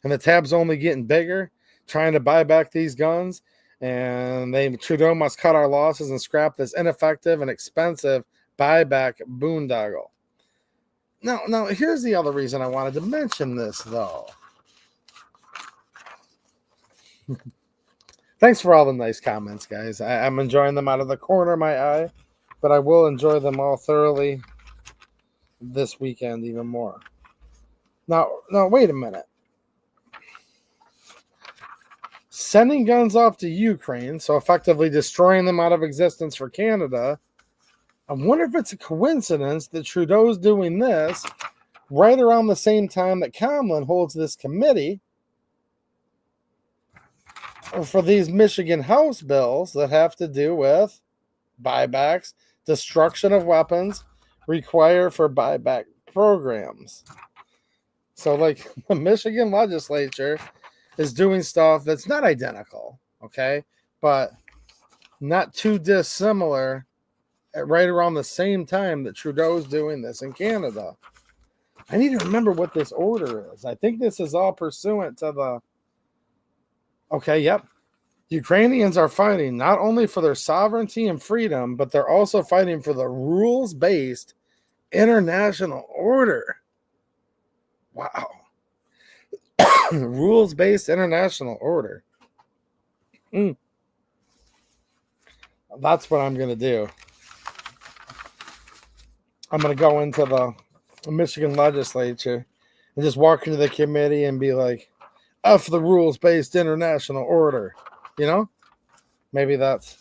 and the tab's only getting bigger, trying to buy back these guns, and Trudeau must cut our losses and scrap this ineffective and expensive buyback boondoggle. Now, here's the other reason I wanted to mention this, though. Thanks for all the nice comments, guys. I'm enjoying them out of the corner of my eye, but I will enjoy them all thoroughly this weekend even more. Now, wait a minute. Sending guns off to Ukraine, so effectively destroying them out of existence for Canada, I wonder if it's a coincidence that Trudeau's doing this right around the same time that Kamlin holds this committee for these Michigan House bills that have to do with buybacks, destruction of weapons required for buyback programs. So, like, the Michigan legislature is doing stuff that's not identical, okay, but not too dissimilar at right around the same time that Trudeau's doing this in Canada. I need to remember what this order is. I think this is all pursuant to the... Okay, yep. Ukrainians are fighting not only for their sovereignty and freedom, but they're also fighting for the rules-based international order. Wow. Rules-based international order. That's what I'm going to do. I'm going to go into the Michigan legislature and just walk into the committee and be like, F the rules-based international order. You know? Maybe that's...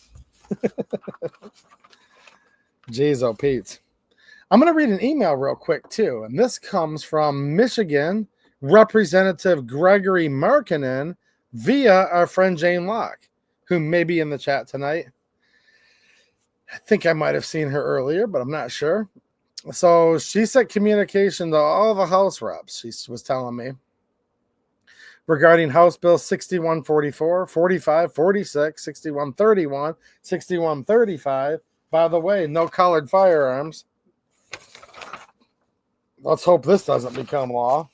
Jeez, oh, Pete. I'm going to read an email real quick, too. And this comes from Michigan Representative Gregory Markkinen via our friend Jane Locke, who may be in the chat tonight. I think I might have seen her earlier, but I'm not sure. So she sent communication to all the House reps, she was telling me, regarding House Bill 6144, 45, 46, 6131, 6135. By the way, no colored firearms. Let's hope this doesn't become law.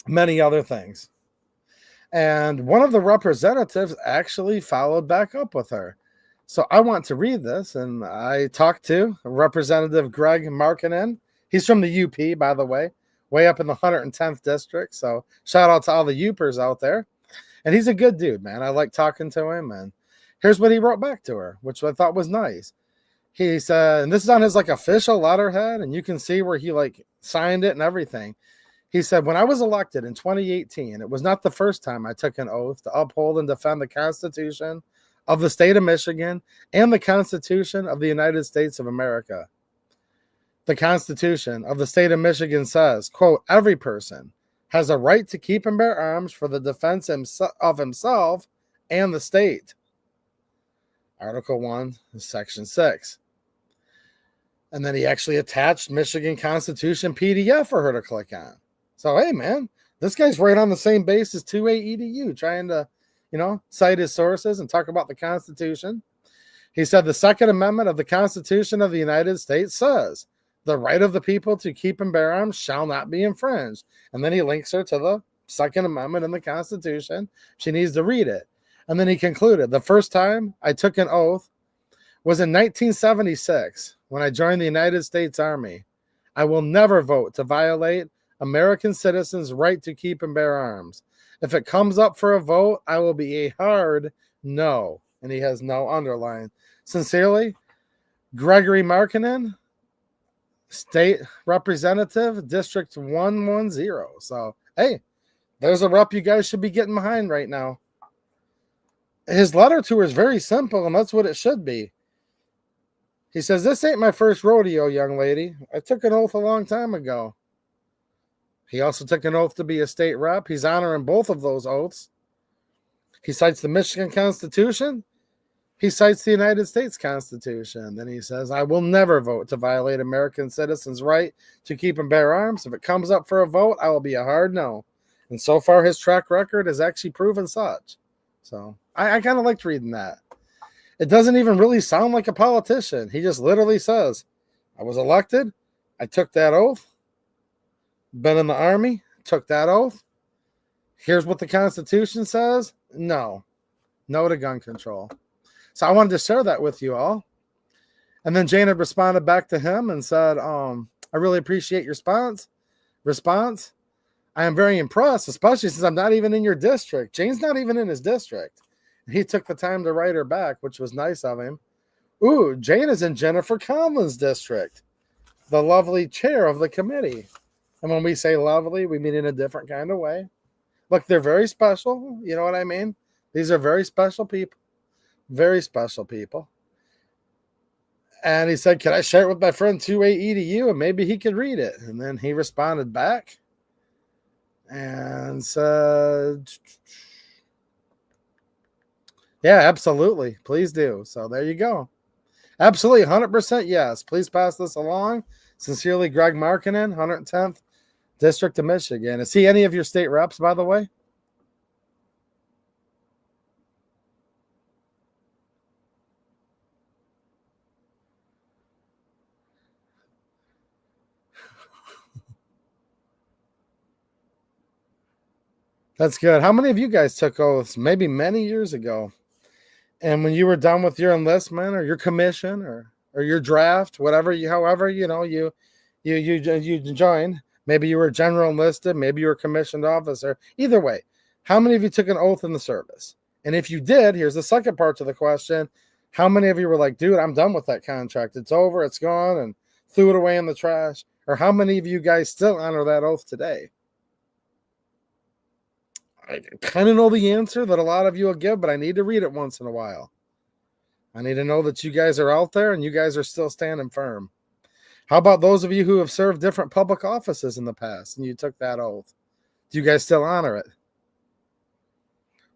Many other things. And one of the representatives actually followed back up with her. So I want to read this, and I talked to Representative Greg Markkinen. He's from the UP, by the way, way up in the 110th district. So shout out to all the Upers out there. And he's a good dude, man. I like talking to him. And here's what he wrote back to her, which I thought was nice. He said, and this is on his like official letterhead, and you can see where he like signed it and everything. He said, when I was elected in 2018, it was not the first time I took an oath to uphold and defend the Constitution of the state of Michigan and the Constitution of the United States of America. The Constitution of the state of Michigan says, quote, every person has a right to keep and bear arms for the defense of himself and the state. Article 1, Section 6. And then he actually attached Michigan Constitution PDF for her to click on. So, hey, man, this guy's right on the same base as 2A EDU, trying to, cite his sources and talk about the Constitution. He said the Second Amendment of the Constitution of the United States says, the right of the people to keep and bear arms shall not be infringed. And then he links her to the Second Amendment in the Constitution. She needs to read it. And then he concluded, the first time I took an oath was in 1976 when I joined the United States Army. I will never vote to violate American citizens' right to keep and bear arms. If it comes up for a vote, I will be a hard no. And he has no underline. Sincerely, Gregory Markinen, State Representative, District 110. So, hey, there's a rep you guys should be getting behind right now. His letter to her is very simple, and that's what it should be. He says, this ain't my first rodeo, young lady. I took an oath a long time ago. He also took an oath to be a state rep. He's honoring both of those oaths. He cites the Michigan Constitution. He cites the United States Constitution. Then he says, I will never vote to violate American citizens' right to keep and bear arms. If it comes up for a vote, I will be a hard no. And so far, his track record has actually proven such. So I kind of liked reading that. It doesn't even really sound like a politician. He just literally says, I was elected. I took that oath. Been in the Army. Took that oath. Here's what the Constitution says. No to gun control. So I wanted to share that with you all. And then Jane had responded back to him and said, I really appreciate your response. I am very impressed, especially since I'm not even in your district. Jane's not even in his district. He took the time to write her back, which was nice of him. Ooh, Jane is in Jennifer Conlin's district, the lovely chair of the committee. And when we say lovely, we mean in a different kind of way. Look, they're very special. You know what I mean? These are very special people. Very special people. And he said, can I share it with my friend 2A EDU? And maybe he could read it. And then he responded back and said, yeah, absolutely. Please do. So there you go. Absolutely. 100% yes. Please pass this along. Sincerely, Greg Markinen, 110th District of Michigan. Is he any of your state reps, by the way? That's good. How many of you guys took oaths? Maybe many years ago. And when you were done with your enlistment or your commission or your draft, whatever you joined, maybe you were general enlisted, maybe you were a commissioned officer. Either way, how many of you took an oath in the service? And if you did, here's the second part to the question. How many of you were like, dude, I'm done with that contract. It's over. It's gone, and threw it away in the trash? Or how many of you guys still honor that oath today? I kind of know the answer that a lot of you will give, but I need to read it once in a while. I need to know that you guys are out there and you guys are still standing firm. How about those of you who have served different public offices in the past and you took that oath? Do you guys still honor it?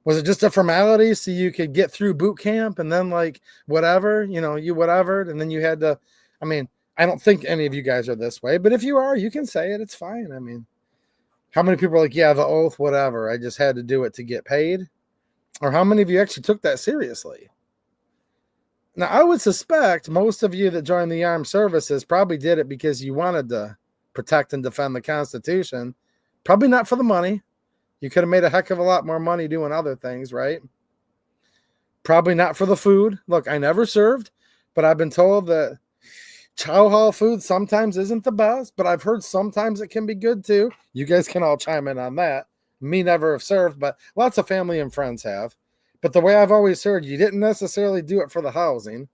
Was it just a formality so you could get through boot camp and then like whatever, you whatevered, and then you had to, I don't think any of you guys are this way, but if you are, you can say it. It's fine. How many people are like, yeah, the oath, whatever. I just had to do it to get paid? Or how many of you actually took that seriously? Now, I would suspect most of you that joined the armed services probably did it because you wanted to protect and defend the Constitution. Probably not for the money. You could have made a heck of a lot more money doing other things, right? Probably not for the food. Look, I never served, but I've been told that chow hall food sometimes isn't the best, but I've heard sometimes it can be good too. You guys can all chime in on that. Me never have served, but lots of family and friends have. But the way I've always heard, you didn't necessarily do it for the housing.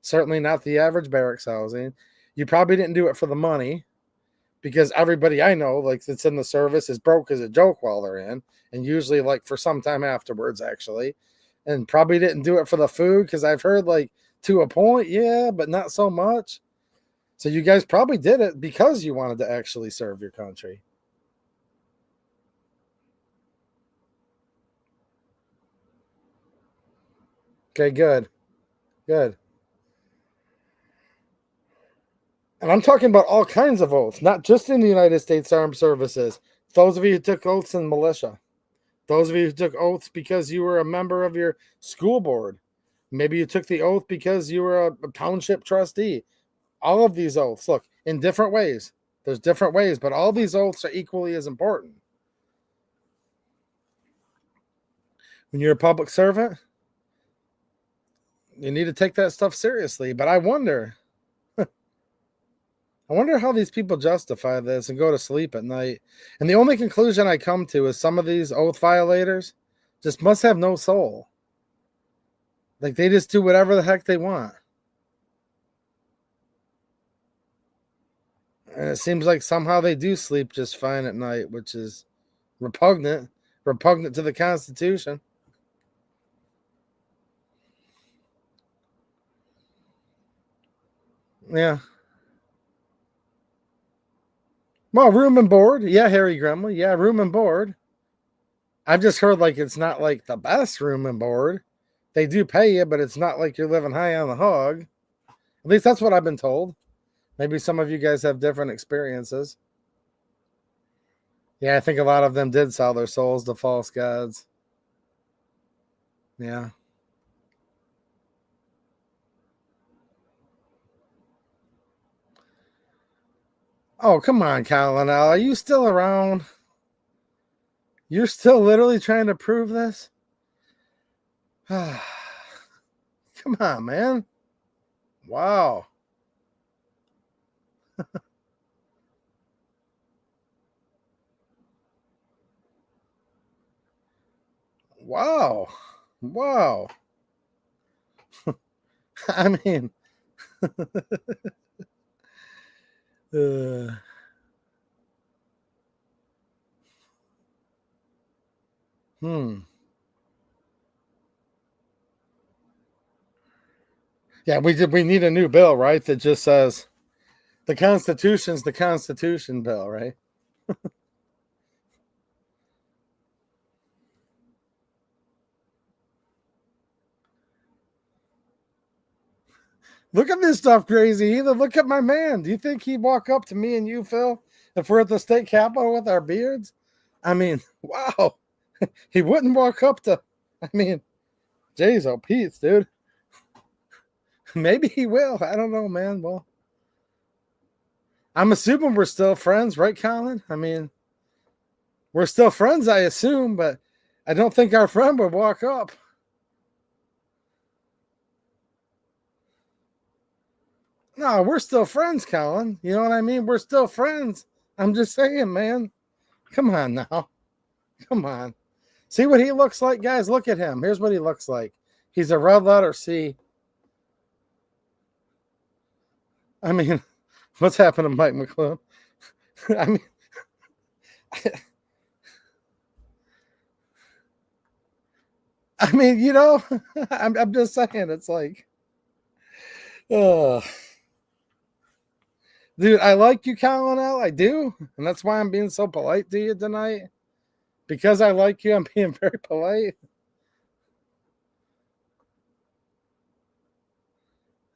Certainly not the average barracks housing. You probably didn't do it for the money because everybody I know, like that's in the service, is broke as a joke while they're in, and usually like for some time afterwards, actually. And probably didn't do it for the food because I've heard like to a point, yeah, but not so much. So you guys probably did it because you wanted to actually serve your country. Okay, good. Good. And I'm talking about all kinds of oaths, not just in the United States Armed Services. Those of you who took oaths in militia. Those of you who took oaths because you were a member of your school board. Maybe you took the oath because you were a township trustee. All of these oaths, look, in different ways. There's different ways, but all these oaths are equally as important. When you're a public servant, you need to take that stuff seriously. But I wonder how these people justify this and go to sleep at night. And the only conclusion I come to is some of these oath violators just must have no soul. Like they just do whatever the heck they want. And it seems like somehow they do sleep just fine at night, which is repugnant to the Constitution. Yeah. Well, room and board. Yeah, Harry Gremlin. Yeah, room and board. I've just heard like it's not like the best room and board. They do pay you, but it's not like you're living high on the hog. At least that's what I've been told. Maybe some of you guys have different experiences. Yeah, I think a lot of them did sell their souls to false gods. Yeah. Oh, come on, Colin. Are you still around? You're still literally trying to prove this? Come on, man. Wow. Wow. Wow. I mean, uh, hmm. Yeah, we need a new bill, right? That just says the Constitution's the Constitution bill, right? Look at this stuff, crazy. Either look at my man. Do you think he'd walk up to me and you, Phil, if we're at the state capitol with our beards? I mean, wow. He wouldn't walk up to. I mean, Jay's oh Pete's, dude. Maybe he will. I don't know, man. Well, I'm assuming we're still friends, right, Colin? I mean, we're still friends, I assume, but I don't think our friend would walk up. No, we're still friends, Colin. You know what I mean? We're still friends. I'm just saying, man. Come on now. Come on. See what he looks like, guys? Look at him. Here's what he looks like. He's a red letter C. I mean, what's happened to Mike McClune? I mean, you know, I'm just saying, it's like, dude, I like you, Colin L. I do, and that's why I'm being so polite to you tonight. Because I like you, I'm being very polite.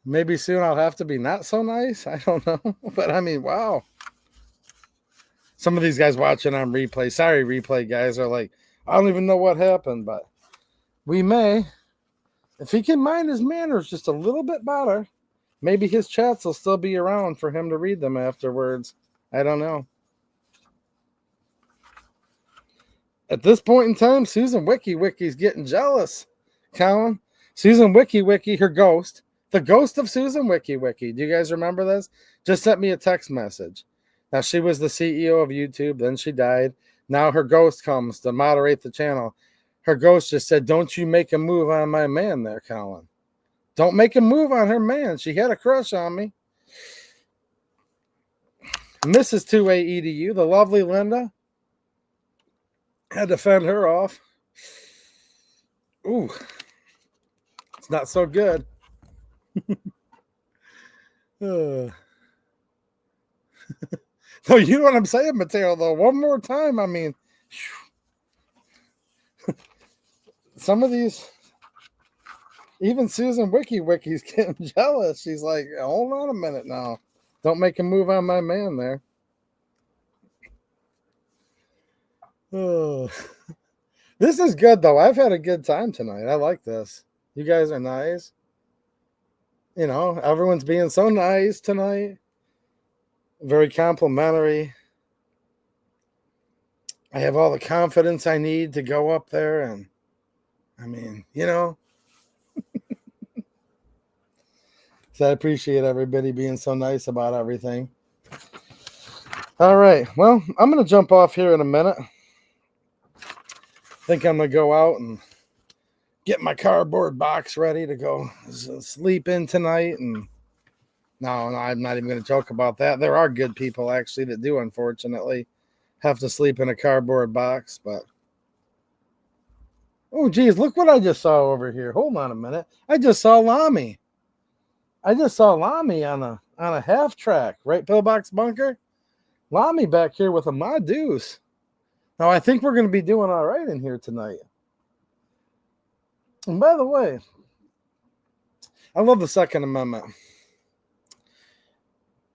Maybe soon I'll have to be not so nice. I don't know, but I mean, wow. Some of these guys watching on replay, sorry, replay guys, are like, I don't even know what happened, but we may. If he can mind his manners just a little bit better, maybe his chats will still be around for him to read them afterwards. I don't know. At this point in time, Susan Wiki's getting jealous. Colin, Susan Wiki, her ghost, the ghost of Susan Wiki. Do you guys remember this? Just sent me a text message. Now, she was the CEO of YouTube. Then she died. Now her ghost comes to moderate the channel. Her ghost just said, don't you make a move on my man there, Colin. Don't make a move on her man. She had a crush on me. Mrs. 2A EDU, the lovely Linda, had to fend her off. Ooh, it's not so good. No, you know what I'm saying, Mateo, though. One more time. I mean, some of these, even Susan Wiki's getting jealous. She's like, hold on a minute now. Don't make a move on my man there. Oh. This is good, though. I've had a good time tonight. I like this. You guys are nice. You know, everyone's being so nice tonight. Very complimentary. I have all the confidence I need to go up there. And, I mean, you know. So I appreciate everybody being so nice about everything. All right. Well, I'm going to jump off here in a minute. I think I'm going to go out and get my cardboard box ready to go sleep in tonight. And no, I'm not even going to joke about that. There are good people, actually, that do, unfortunately, have to sleep in a cardboard box. But, oh, geez, look what I just saw over here. Hold on a minute. I just saw Lamy. on a half track, right, Pillbox Bunker? Lamy back here with a Ma Deuce. Now, I think we're going to be doing all right in here tonight. And by the way, I love the Second Amendment.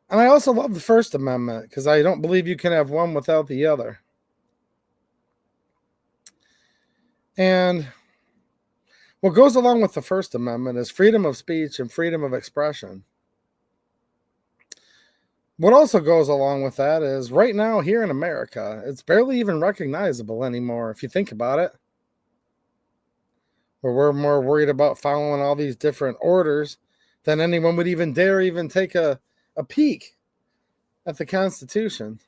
And I also love the First Amendment because I don't believe you can have one without the other. And what goes along with the First Amendment is freedom of speech and freedom of expression. What also goes along with that is right now here in America, it's barely even recognizable anymore if you think about it. Where we're more worried about following all these different orders than anyone would even dare even take a peek at the Constitution.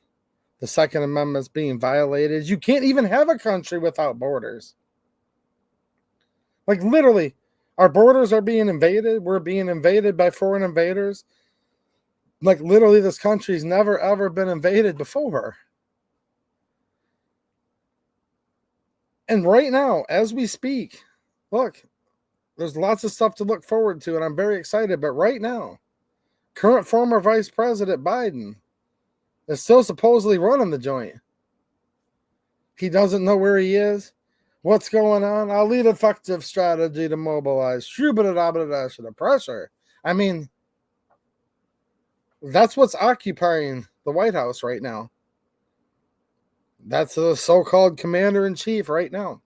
The Second Amendment's being violated. You can't even have a country without borders. Like literally, our borders are being invaded. We're being invaded by foreign invaders. Like literally, this country's never ever been invaded before. And right now, as we speak, look, there's lots of stuff to look forward to, and I'm very excited. But right now, current former Vice President Biden is still supposedly running the joint. He doesn't know where he is. What's going on? I'll lead effective strategy to mobilize the pressure. I mean, that's what's occupying the White House right now. That's the so-called commander-in-chief right now.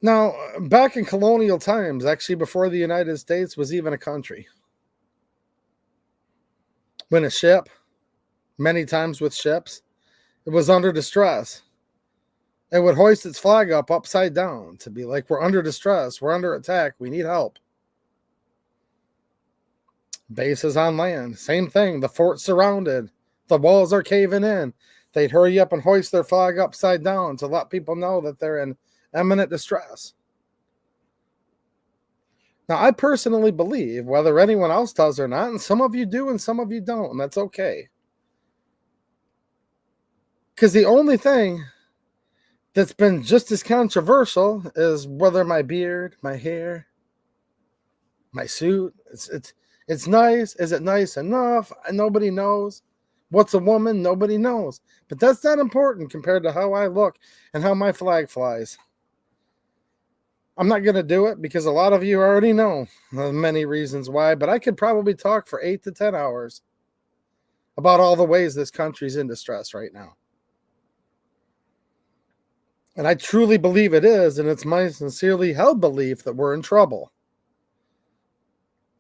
Now, back in colonial times, actually before the United States was even a country, when a ship, many times with ships, it was under distress, it would hoist its flag up upside down to be like, we're under distress, we're under attack, we need help. Bases on land, same thing. The fort's surrounded, the walls are caving in. They'd hurry up and hoist their flag upside down to let people know that they're in imminent distress. Now, I personally believe, whether anyone else does or not, and some of you do and some of you don't, and that's okay. Because the only thing that's been just as controversial is whether my beard, my hair, my suit, it's nice. Is it nice enough? Nobody knows. What's a woman? Nobody knows. But that's not important compared to how I look and how my flag flies. I'm not going to do it because a lot of you already know many reasons why, but I could probably talk for 8 to 10 hours about all the ways this country's in distress right now. And I truly believe it is, and it's my sincerely held belief that we're in trouble.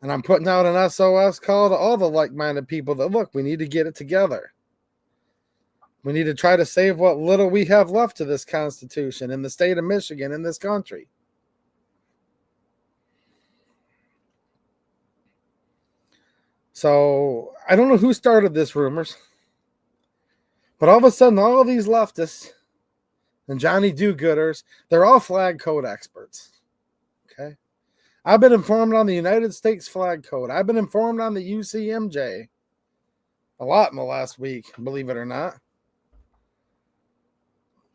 And I'm putting out an SOS call to all the like-minded people that, look, we need to get it together. We need to try to save what little we have left to this Constitution in the state of Michigan, in this country. So I don't know who started this rumors, but all of a sudden, all of these leftists and Johnny do-gooders, they're all flag code experts. Okay? I've been informed on the United States flag code. I've been informed on the UCMJ a lot in the last week, believe it or not.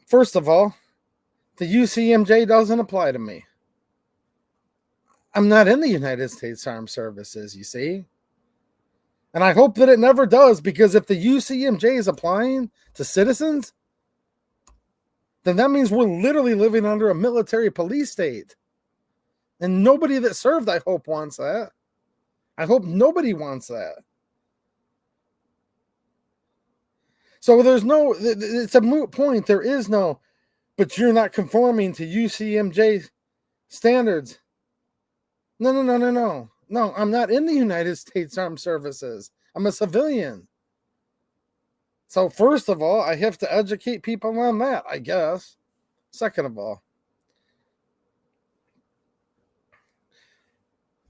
First of all, the UCMJ doesn't apply to me. I'm not in the United States Armed Services, you see. And I hope that it never does, because if the UCMJ is applying to citizens, then that means we're literally living under a military police state. And nobody that served, I hope, wants that. I hope nobody wants that. So it's a moot point. There is no, but you're not conforming to UCMJ standards. No. No, I'm not in the United States Armed Services. I'm a civilian. So first of all, I have to educate people on that, I guess. Second of all,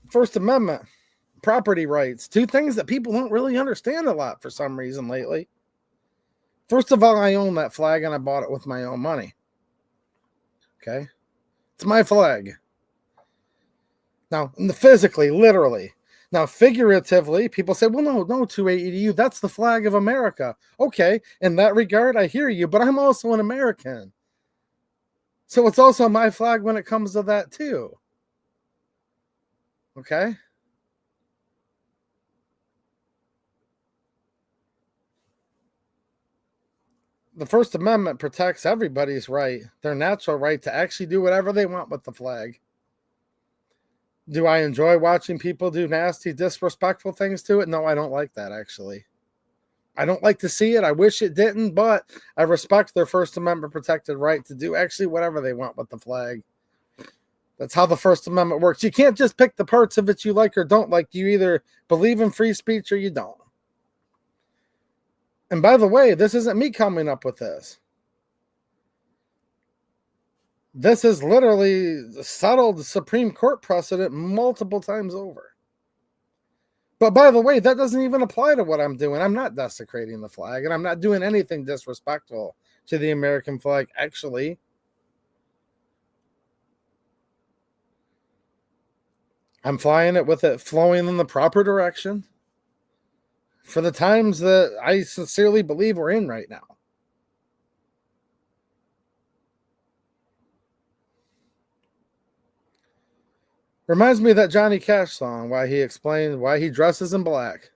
First Amendment, property rights, two things that people don't really understand a lot for some reason lately. First of all, I own that flag and I bought it with my own money. Okay? It's my flag. Now, physically, literally. Now, figuratively, people say, well, no, 280U, that's the flag of America. Okay, in that regard, I hear you, but I'm also an American. So it's also my flag when it comes to that, too. Okay? The First Amendment protects everybody's right, their natural right to actually do whatever they want with the flag. Do I enjoy watching people do nasty, disrespectful things to it? No, I don't like that, actually. I don't like to see it. I wish it didn't, but I respect their First Amendment protected right to do actually whatever they want with the flag. That's how the First Amendment works. You can't just pick the parts of it you like or don't like. You either believe in free speech or you don't. And by the way, this isn't me coming up with this. This is literally settled Supreme Court precedent multiple times over. But by the way, that doesn't even apply to what I'm doing. I'm not desecrating the flag, and I'm not doing anything disrespectful to the American flag, actually. I'm flying it with it flowing in the proper direction for the times that I sincerely believe we're in right now. Reminds me of that Johnny Cash song, why he explained why he dresses in black.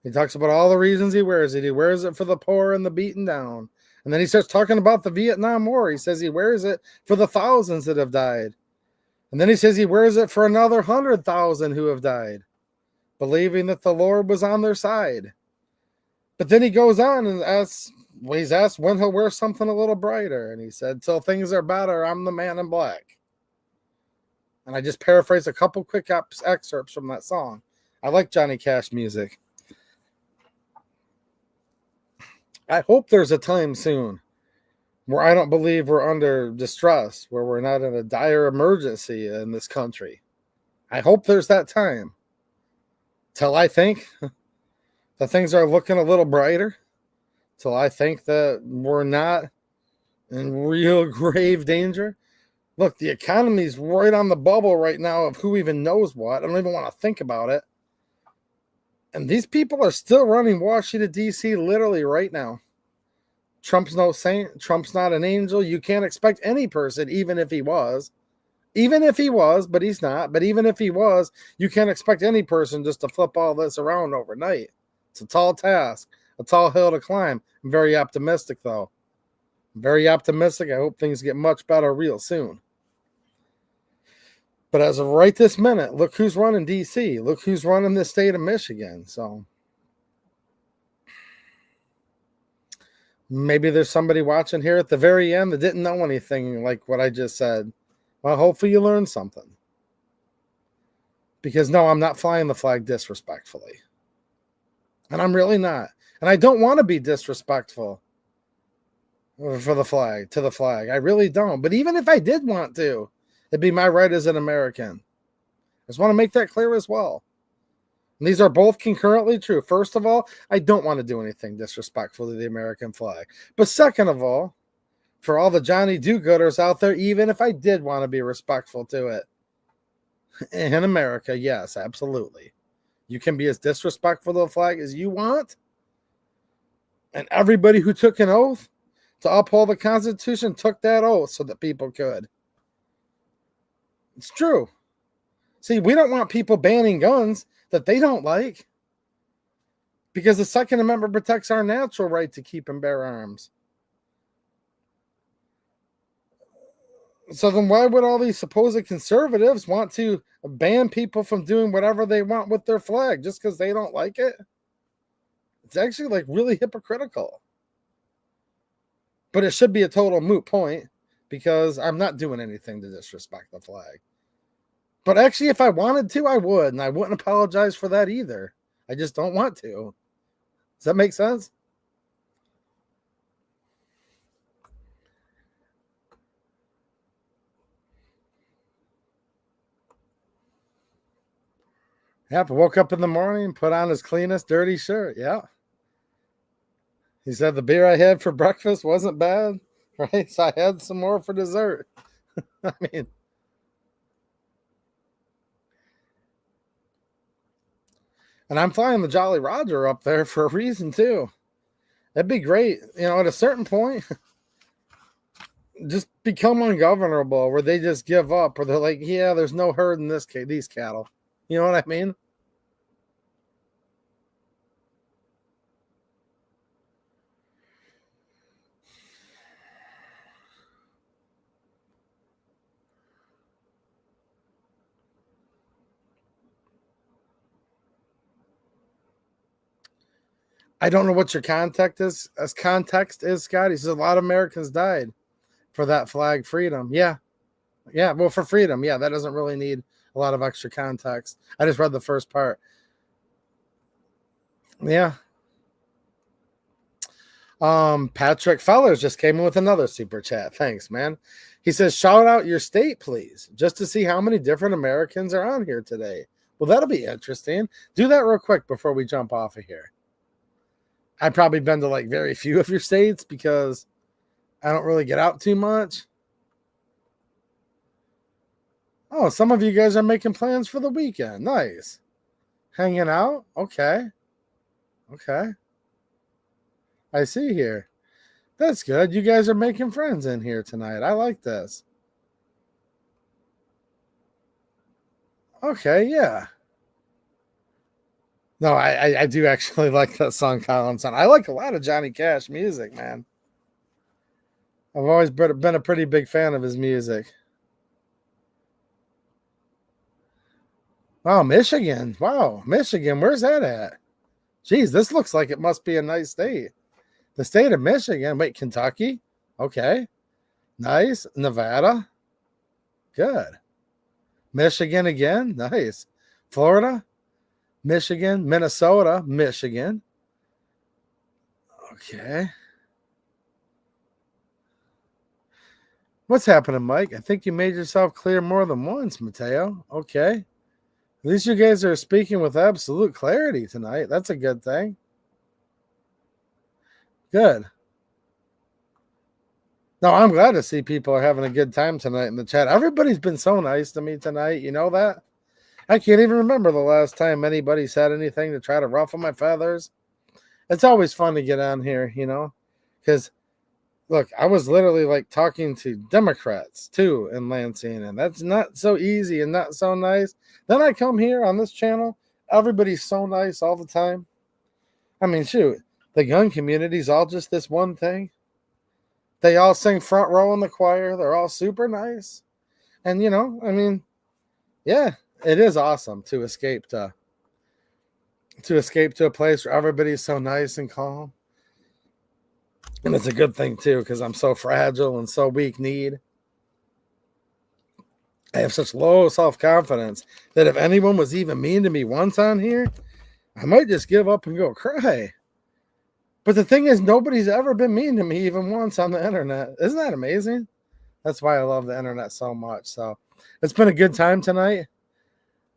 He talks about all the reasons he wears it. He wears it for the poor and the beaten down. And then he starts talking about the Vietnam War. He says he wears it for the thousands that have died. And then he says he wears it for another 100,000 who have died, believing that the Lord was on their side. But then he goes on and he's asked when he'll wear something a little brighter. And he said, till things are better, I'm the man in black. And I just paraphrased a couple quick excerpts from that song. I like Johnny Cash music. I hope there's a time soon where I don't believe we're under distress, where we're not in a dire emergency in this country. I hope there's that time. Till I think that things are looking a little brighter. Till I think that we're not in real grave danger. Look, the economy's right on the bubble right now of who even knows what. I don't even want to think about it. And these people are still running Washington, D.C. literally right now. Trump's no saint. Trump's not an angel. You can't expect any person, even if he was, but he's not. But even if he was, you can't expect any person just to flip all this around overnight. It's a tall task, a tall hill to climb. I'm very optimistic, though. I'm very optimistic. I hope things get much better real soon. But as of right this minute, look who's running D.C. Look who's running the state of Michigan. So maybe there's somebody watching here at the very end that didn't know anything like what I just said. Well, hopefully you learned something. Because no, I'm not flying the flag disrespectfully. And I'm really not. And I don't want to be disrespectful for the flag, to the flag. I really don't. But even if I did want to, it'd be my right as an American. I just want to make that clear as well. And these are both concurrently true. First of all, I don't want to do anything disrespectful to the American flag. But second of all, for all the Johnny do-gooders out there, even if I did want to be respectful to it, in America, yes, absolutely. You can be as disrespectful to the flag as you want. And everybody who took an oath to uphold the Constitution took that oath so that people could. It's true. See, we don't want people banning guns that they don't like, because the Second Amendment protects our natural right to keep and bear arms. So then why would all these supposed conservatives want to ban people from doing whatever they want with their flag just because they don't like it? It's actually like really hypocritical. But it should be a total moot point because I'm not doing anything to disrespect the flag. But actually, if I wanted to, I would, and I wouldn't apologize for that either. I just don't want to. Does that make sense? Yep, woke up in the morning, put on his cleanest dirty shirt. Yeah. He said the beer I had for breakfast wasn't bad, right? So I had some more for dessert. I mean, and I'm flying the Jolly Roger up there for a reason too. That'd be great. At a certain point, just become ungovernable where they just give up, or they're like, yeah, there's no herd in these cattle. You know what I mean? I don't know what your context is. Scott. He says a lot of Americans died for that flag freedom. Yeah. Yeah. Well, for freedom. Yeah. That doesn't really need a lot of extra context. I just read the first part. Yeah. Patrick Fellers just came in with another super chat. Thanks, man. He says, shout out your state, please, just to see how many different Americans are on here today. Well, that'll be interesting. Do that real quick before we jump off of here. I've probably been to like very few of your states because I don't really get out too much. Oh, some of you guys are making plans for the weekend. Nice. Hanging out? Okay. Okay. I see here. That's good. You guys are making friends in here tonight. I like this. Okay, yeah. No, I do actually like that song, Collins. I like a lot of Johnny Cash music, man. I've always been a pretty big fan of his music. Oh, Michigan. Wow, Michigan. Where's that at? Geez, this looks like it must be a nice state. The state of Michigan. Wait, Kentucky? Okay. Nice. Nevada? Good. Michigan again? Nice. Florida? Michigan. Minnesota? Michigan. Okay. What's happening, Mike? I think you made yourself clear more than once, Mateo. Okay. At least you guys are speaking with absolute clarity tonight. That's a good thing. Good. No, I'm glad to see people are having a good time tonight in the chat. Everybody's been so nice to me tonight. You know that? I can't even remember the last time anybody said anything to try to ruffle my feathers. It's always fun to get on here, because look, I was literally like talking to Democrats too in Lansing, and that's not so easy and not so nice. Then I come here on this channel, everybody's so nice all the time. I mean, shoot, the gun community's all just this one thing. They all sing front row in the choir. They're all super nice. And, yeah, it is awesome to escape to a place where everybody's so nice and calm. And it's a good thing, too, because I'm so fragile and so weak-kneed. I have such low self-confidence that if anyone was even mean to me once on here, I might just give up and go cry. But the thing is, nobody's ever been mean to me even once on the internet. Isn't that amazing? That's why I love the internet so much. So it's been a good time tonight.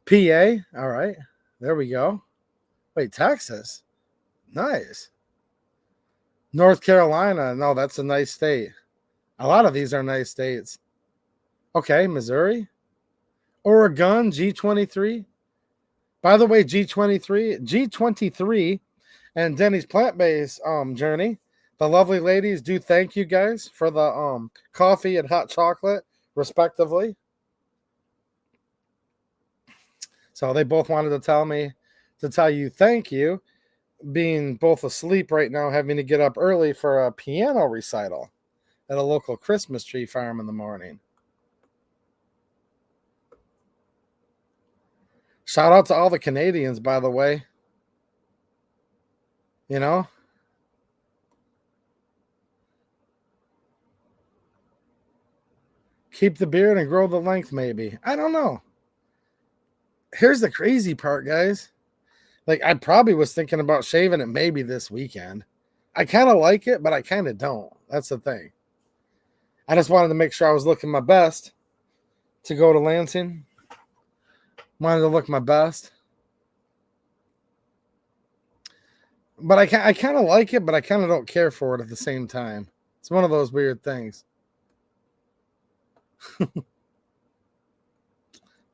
PA. All right. There we go. Wait, Texas. Nice. North Carolina. No, that's a nice state. A lot of these are nice states. Okay, Missouri. Oregon, G23. By the way, G23, and Denny's plant-based journey. The lovely ladies do thank you guys for the coffee and hot chocolate, respectively. So they both wanted to tell you thank you, being both asleep right now, having to get up early for a piano recital at a local Christmas tree farm in the morning. Shout out to all the Canadians, by the way. You know, keep the beard and grow the length, maybe. I don't know. Here's the crazy part, guys. Like, I probably was thinking about shaving it maybe this weekend. I kind of like it, but I kind of don't. That's the thing. I just wanted to make sure I was looking my best to go to Lansing. Wanted to look my best. But I kind of like it, but I kind of don't care for it at the same time. It's one of those weird things. But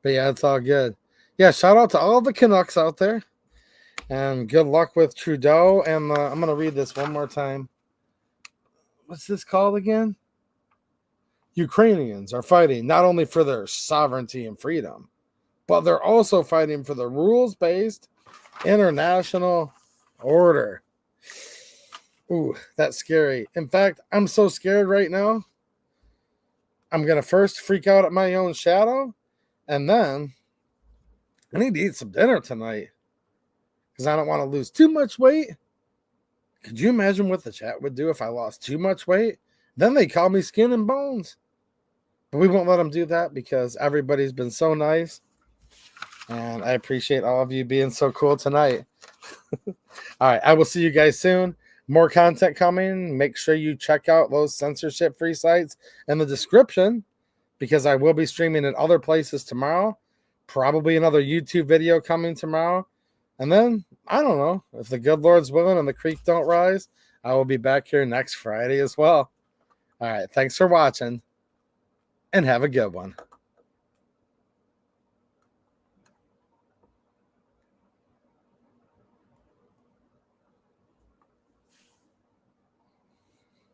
yeah, it's all good. Yeah, shout out to all the Canucks out there. And good luck with Trudeau. And I'm going to read this one more time. What's this called again? Ukrainians are fighting not only for their sovereignty and freedom, but they're also fighting for the rules-based international order. Ooh, that's scary. In fact, I'm so scared right now. I'm going to first freak out at my own shadow, and then I need to eat some dinner tonight because I don't want to lose too much weight. Could you imagine what the chat would do if I lost too much weight? Then they call me skin and bones. But we won't let them do that because everybody's been so nice. And I appreciate all of you being so cool tonight. All right, I will see you guys soon. More content coming. Make sure you check out those censorship-free sites in the description because I will be streaming in other places tomorrow. Probably another YouTube video coming tomorrow. And then, I don't know, if the good Lord's willing and the creek don't rise, I will be back here next Friday as well. All right, thanks for watching, and have a good one.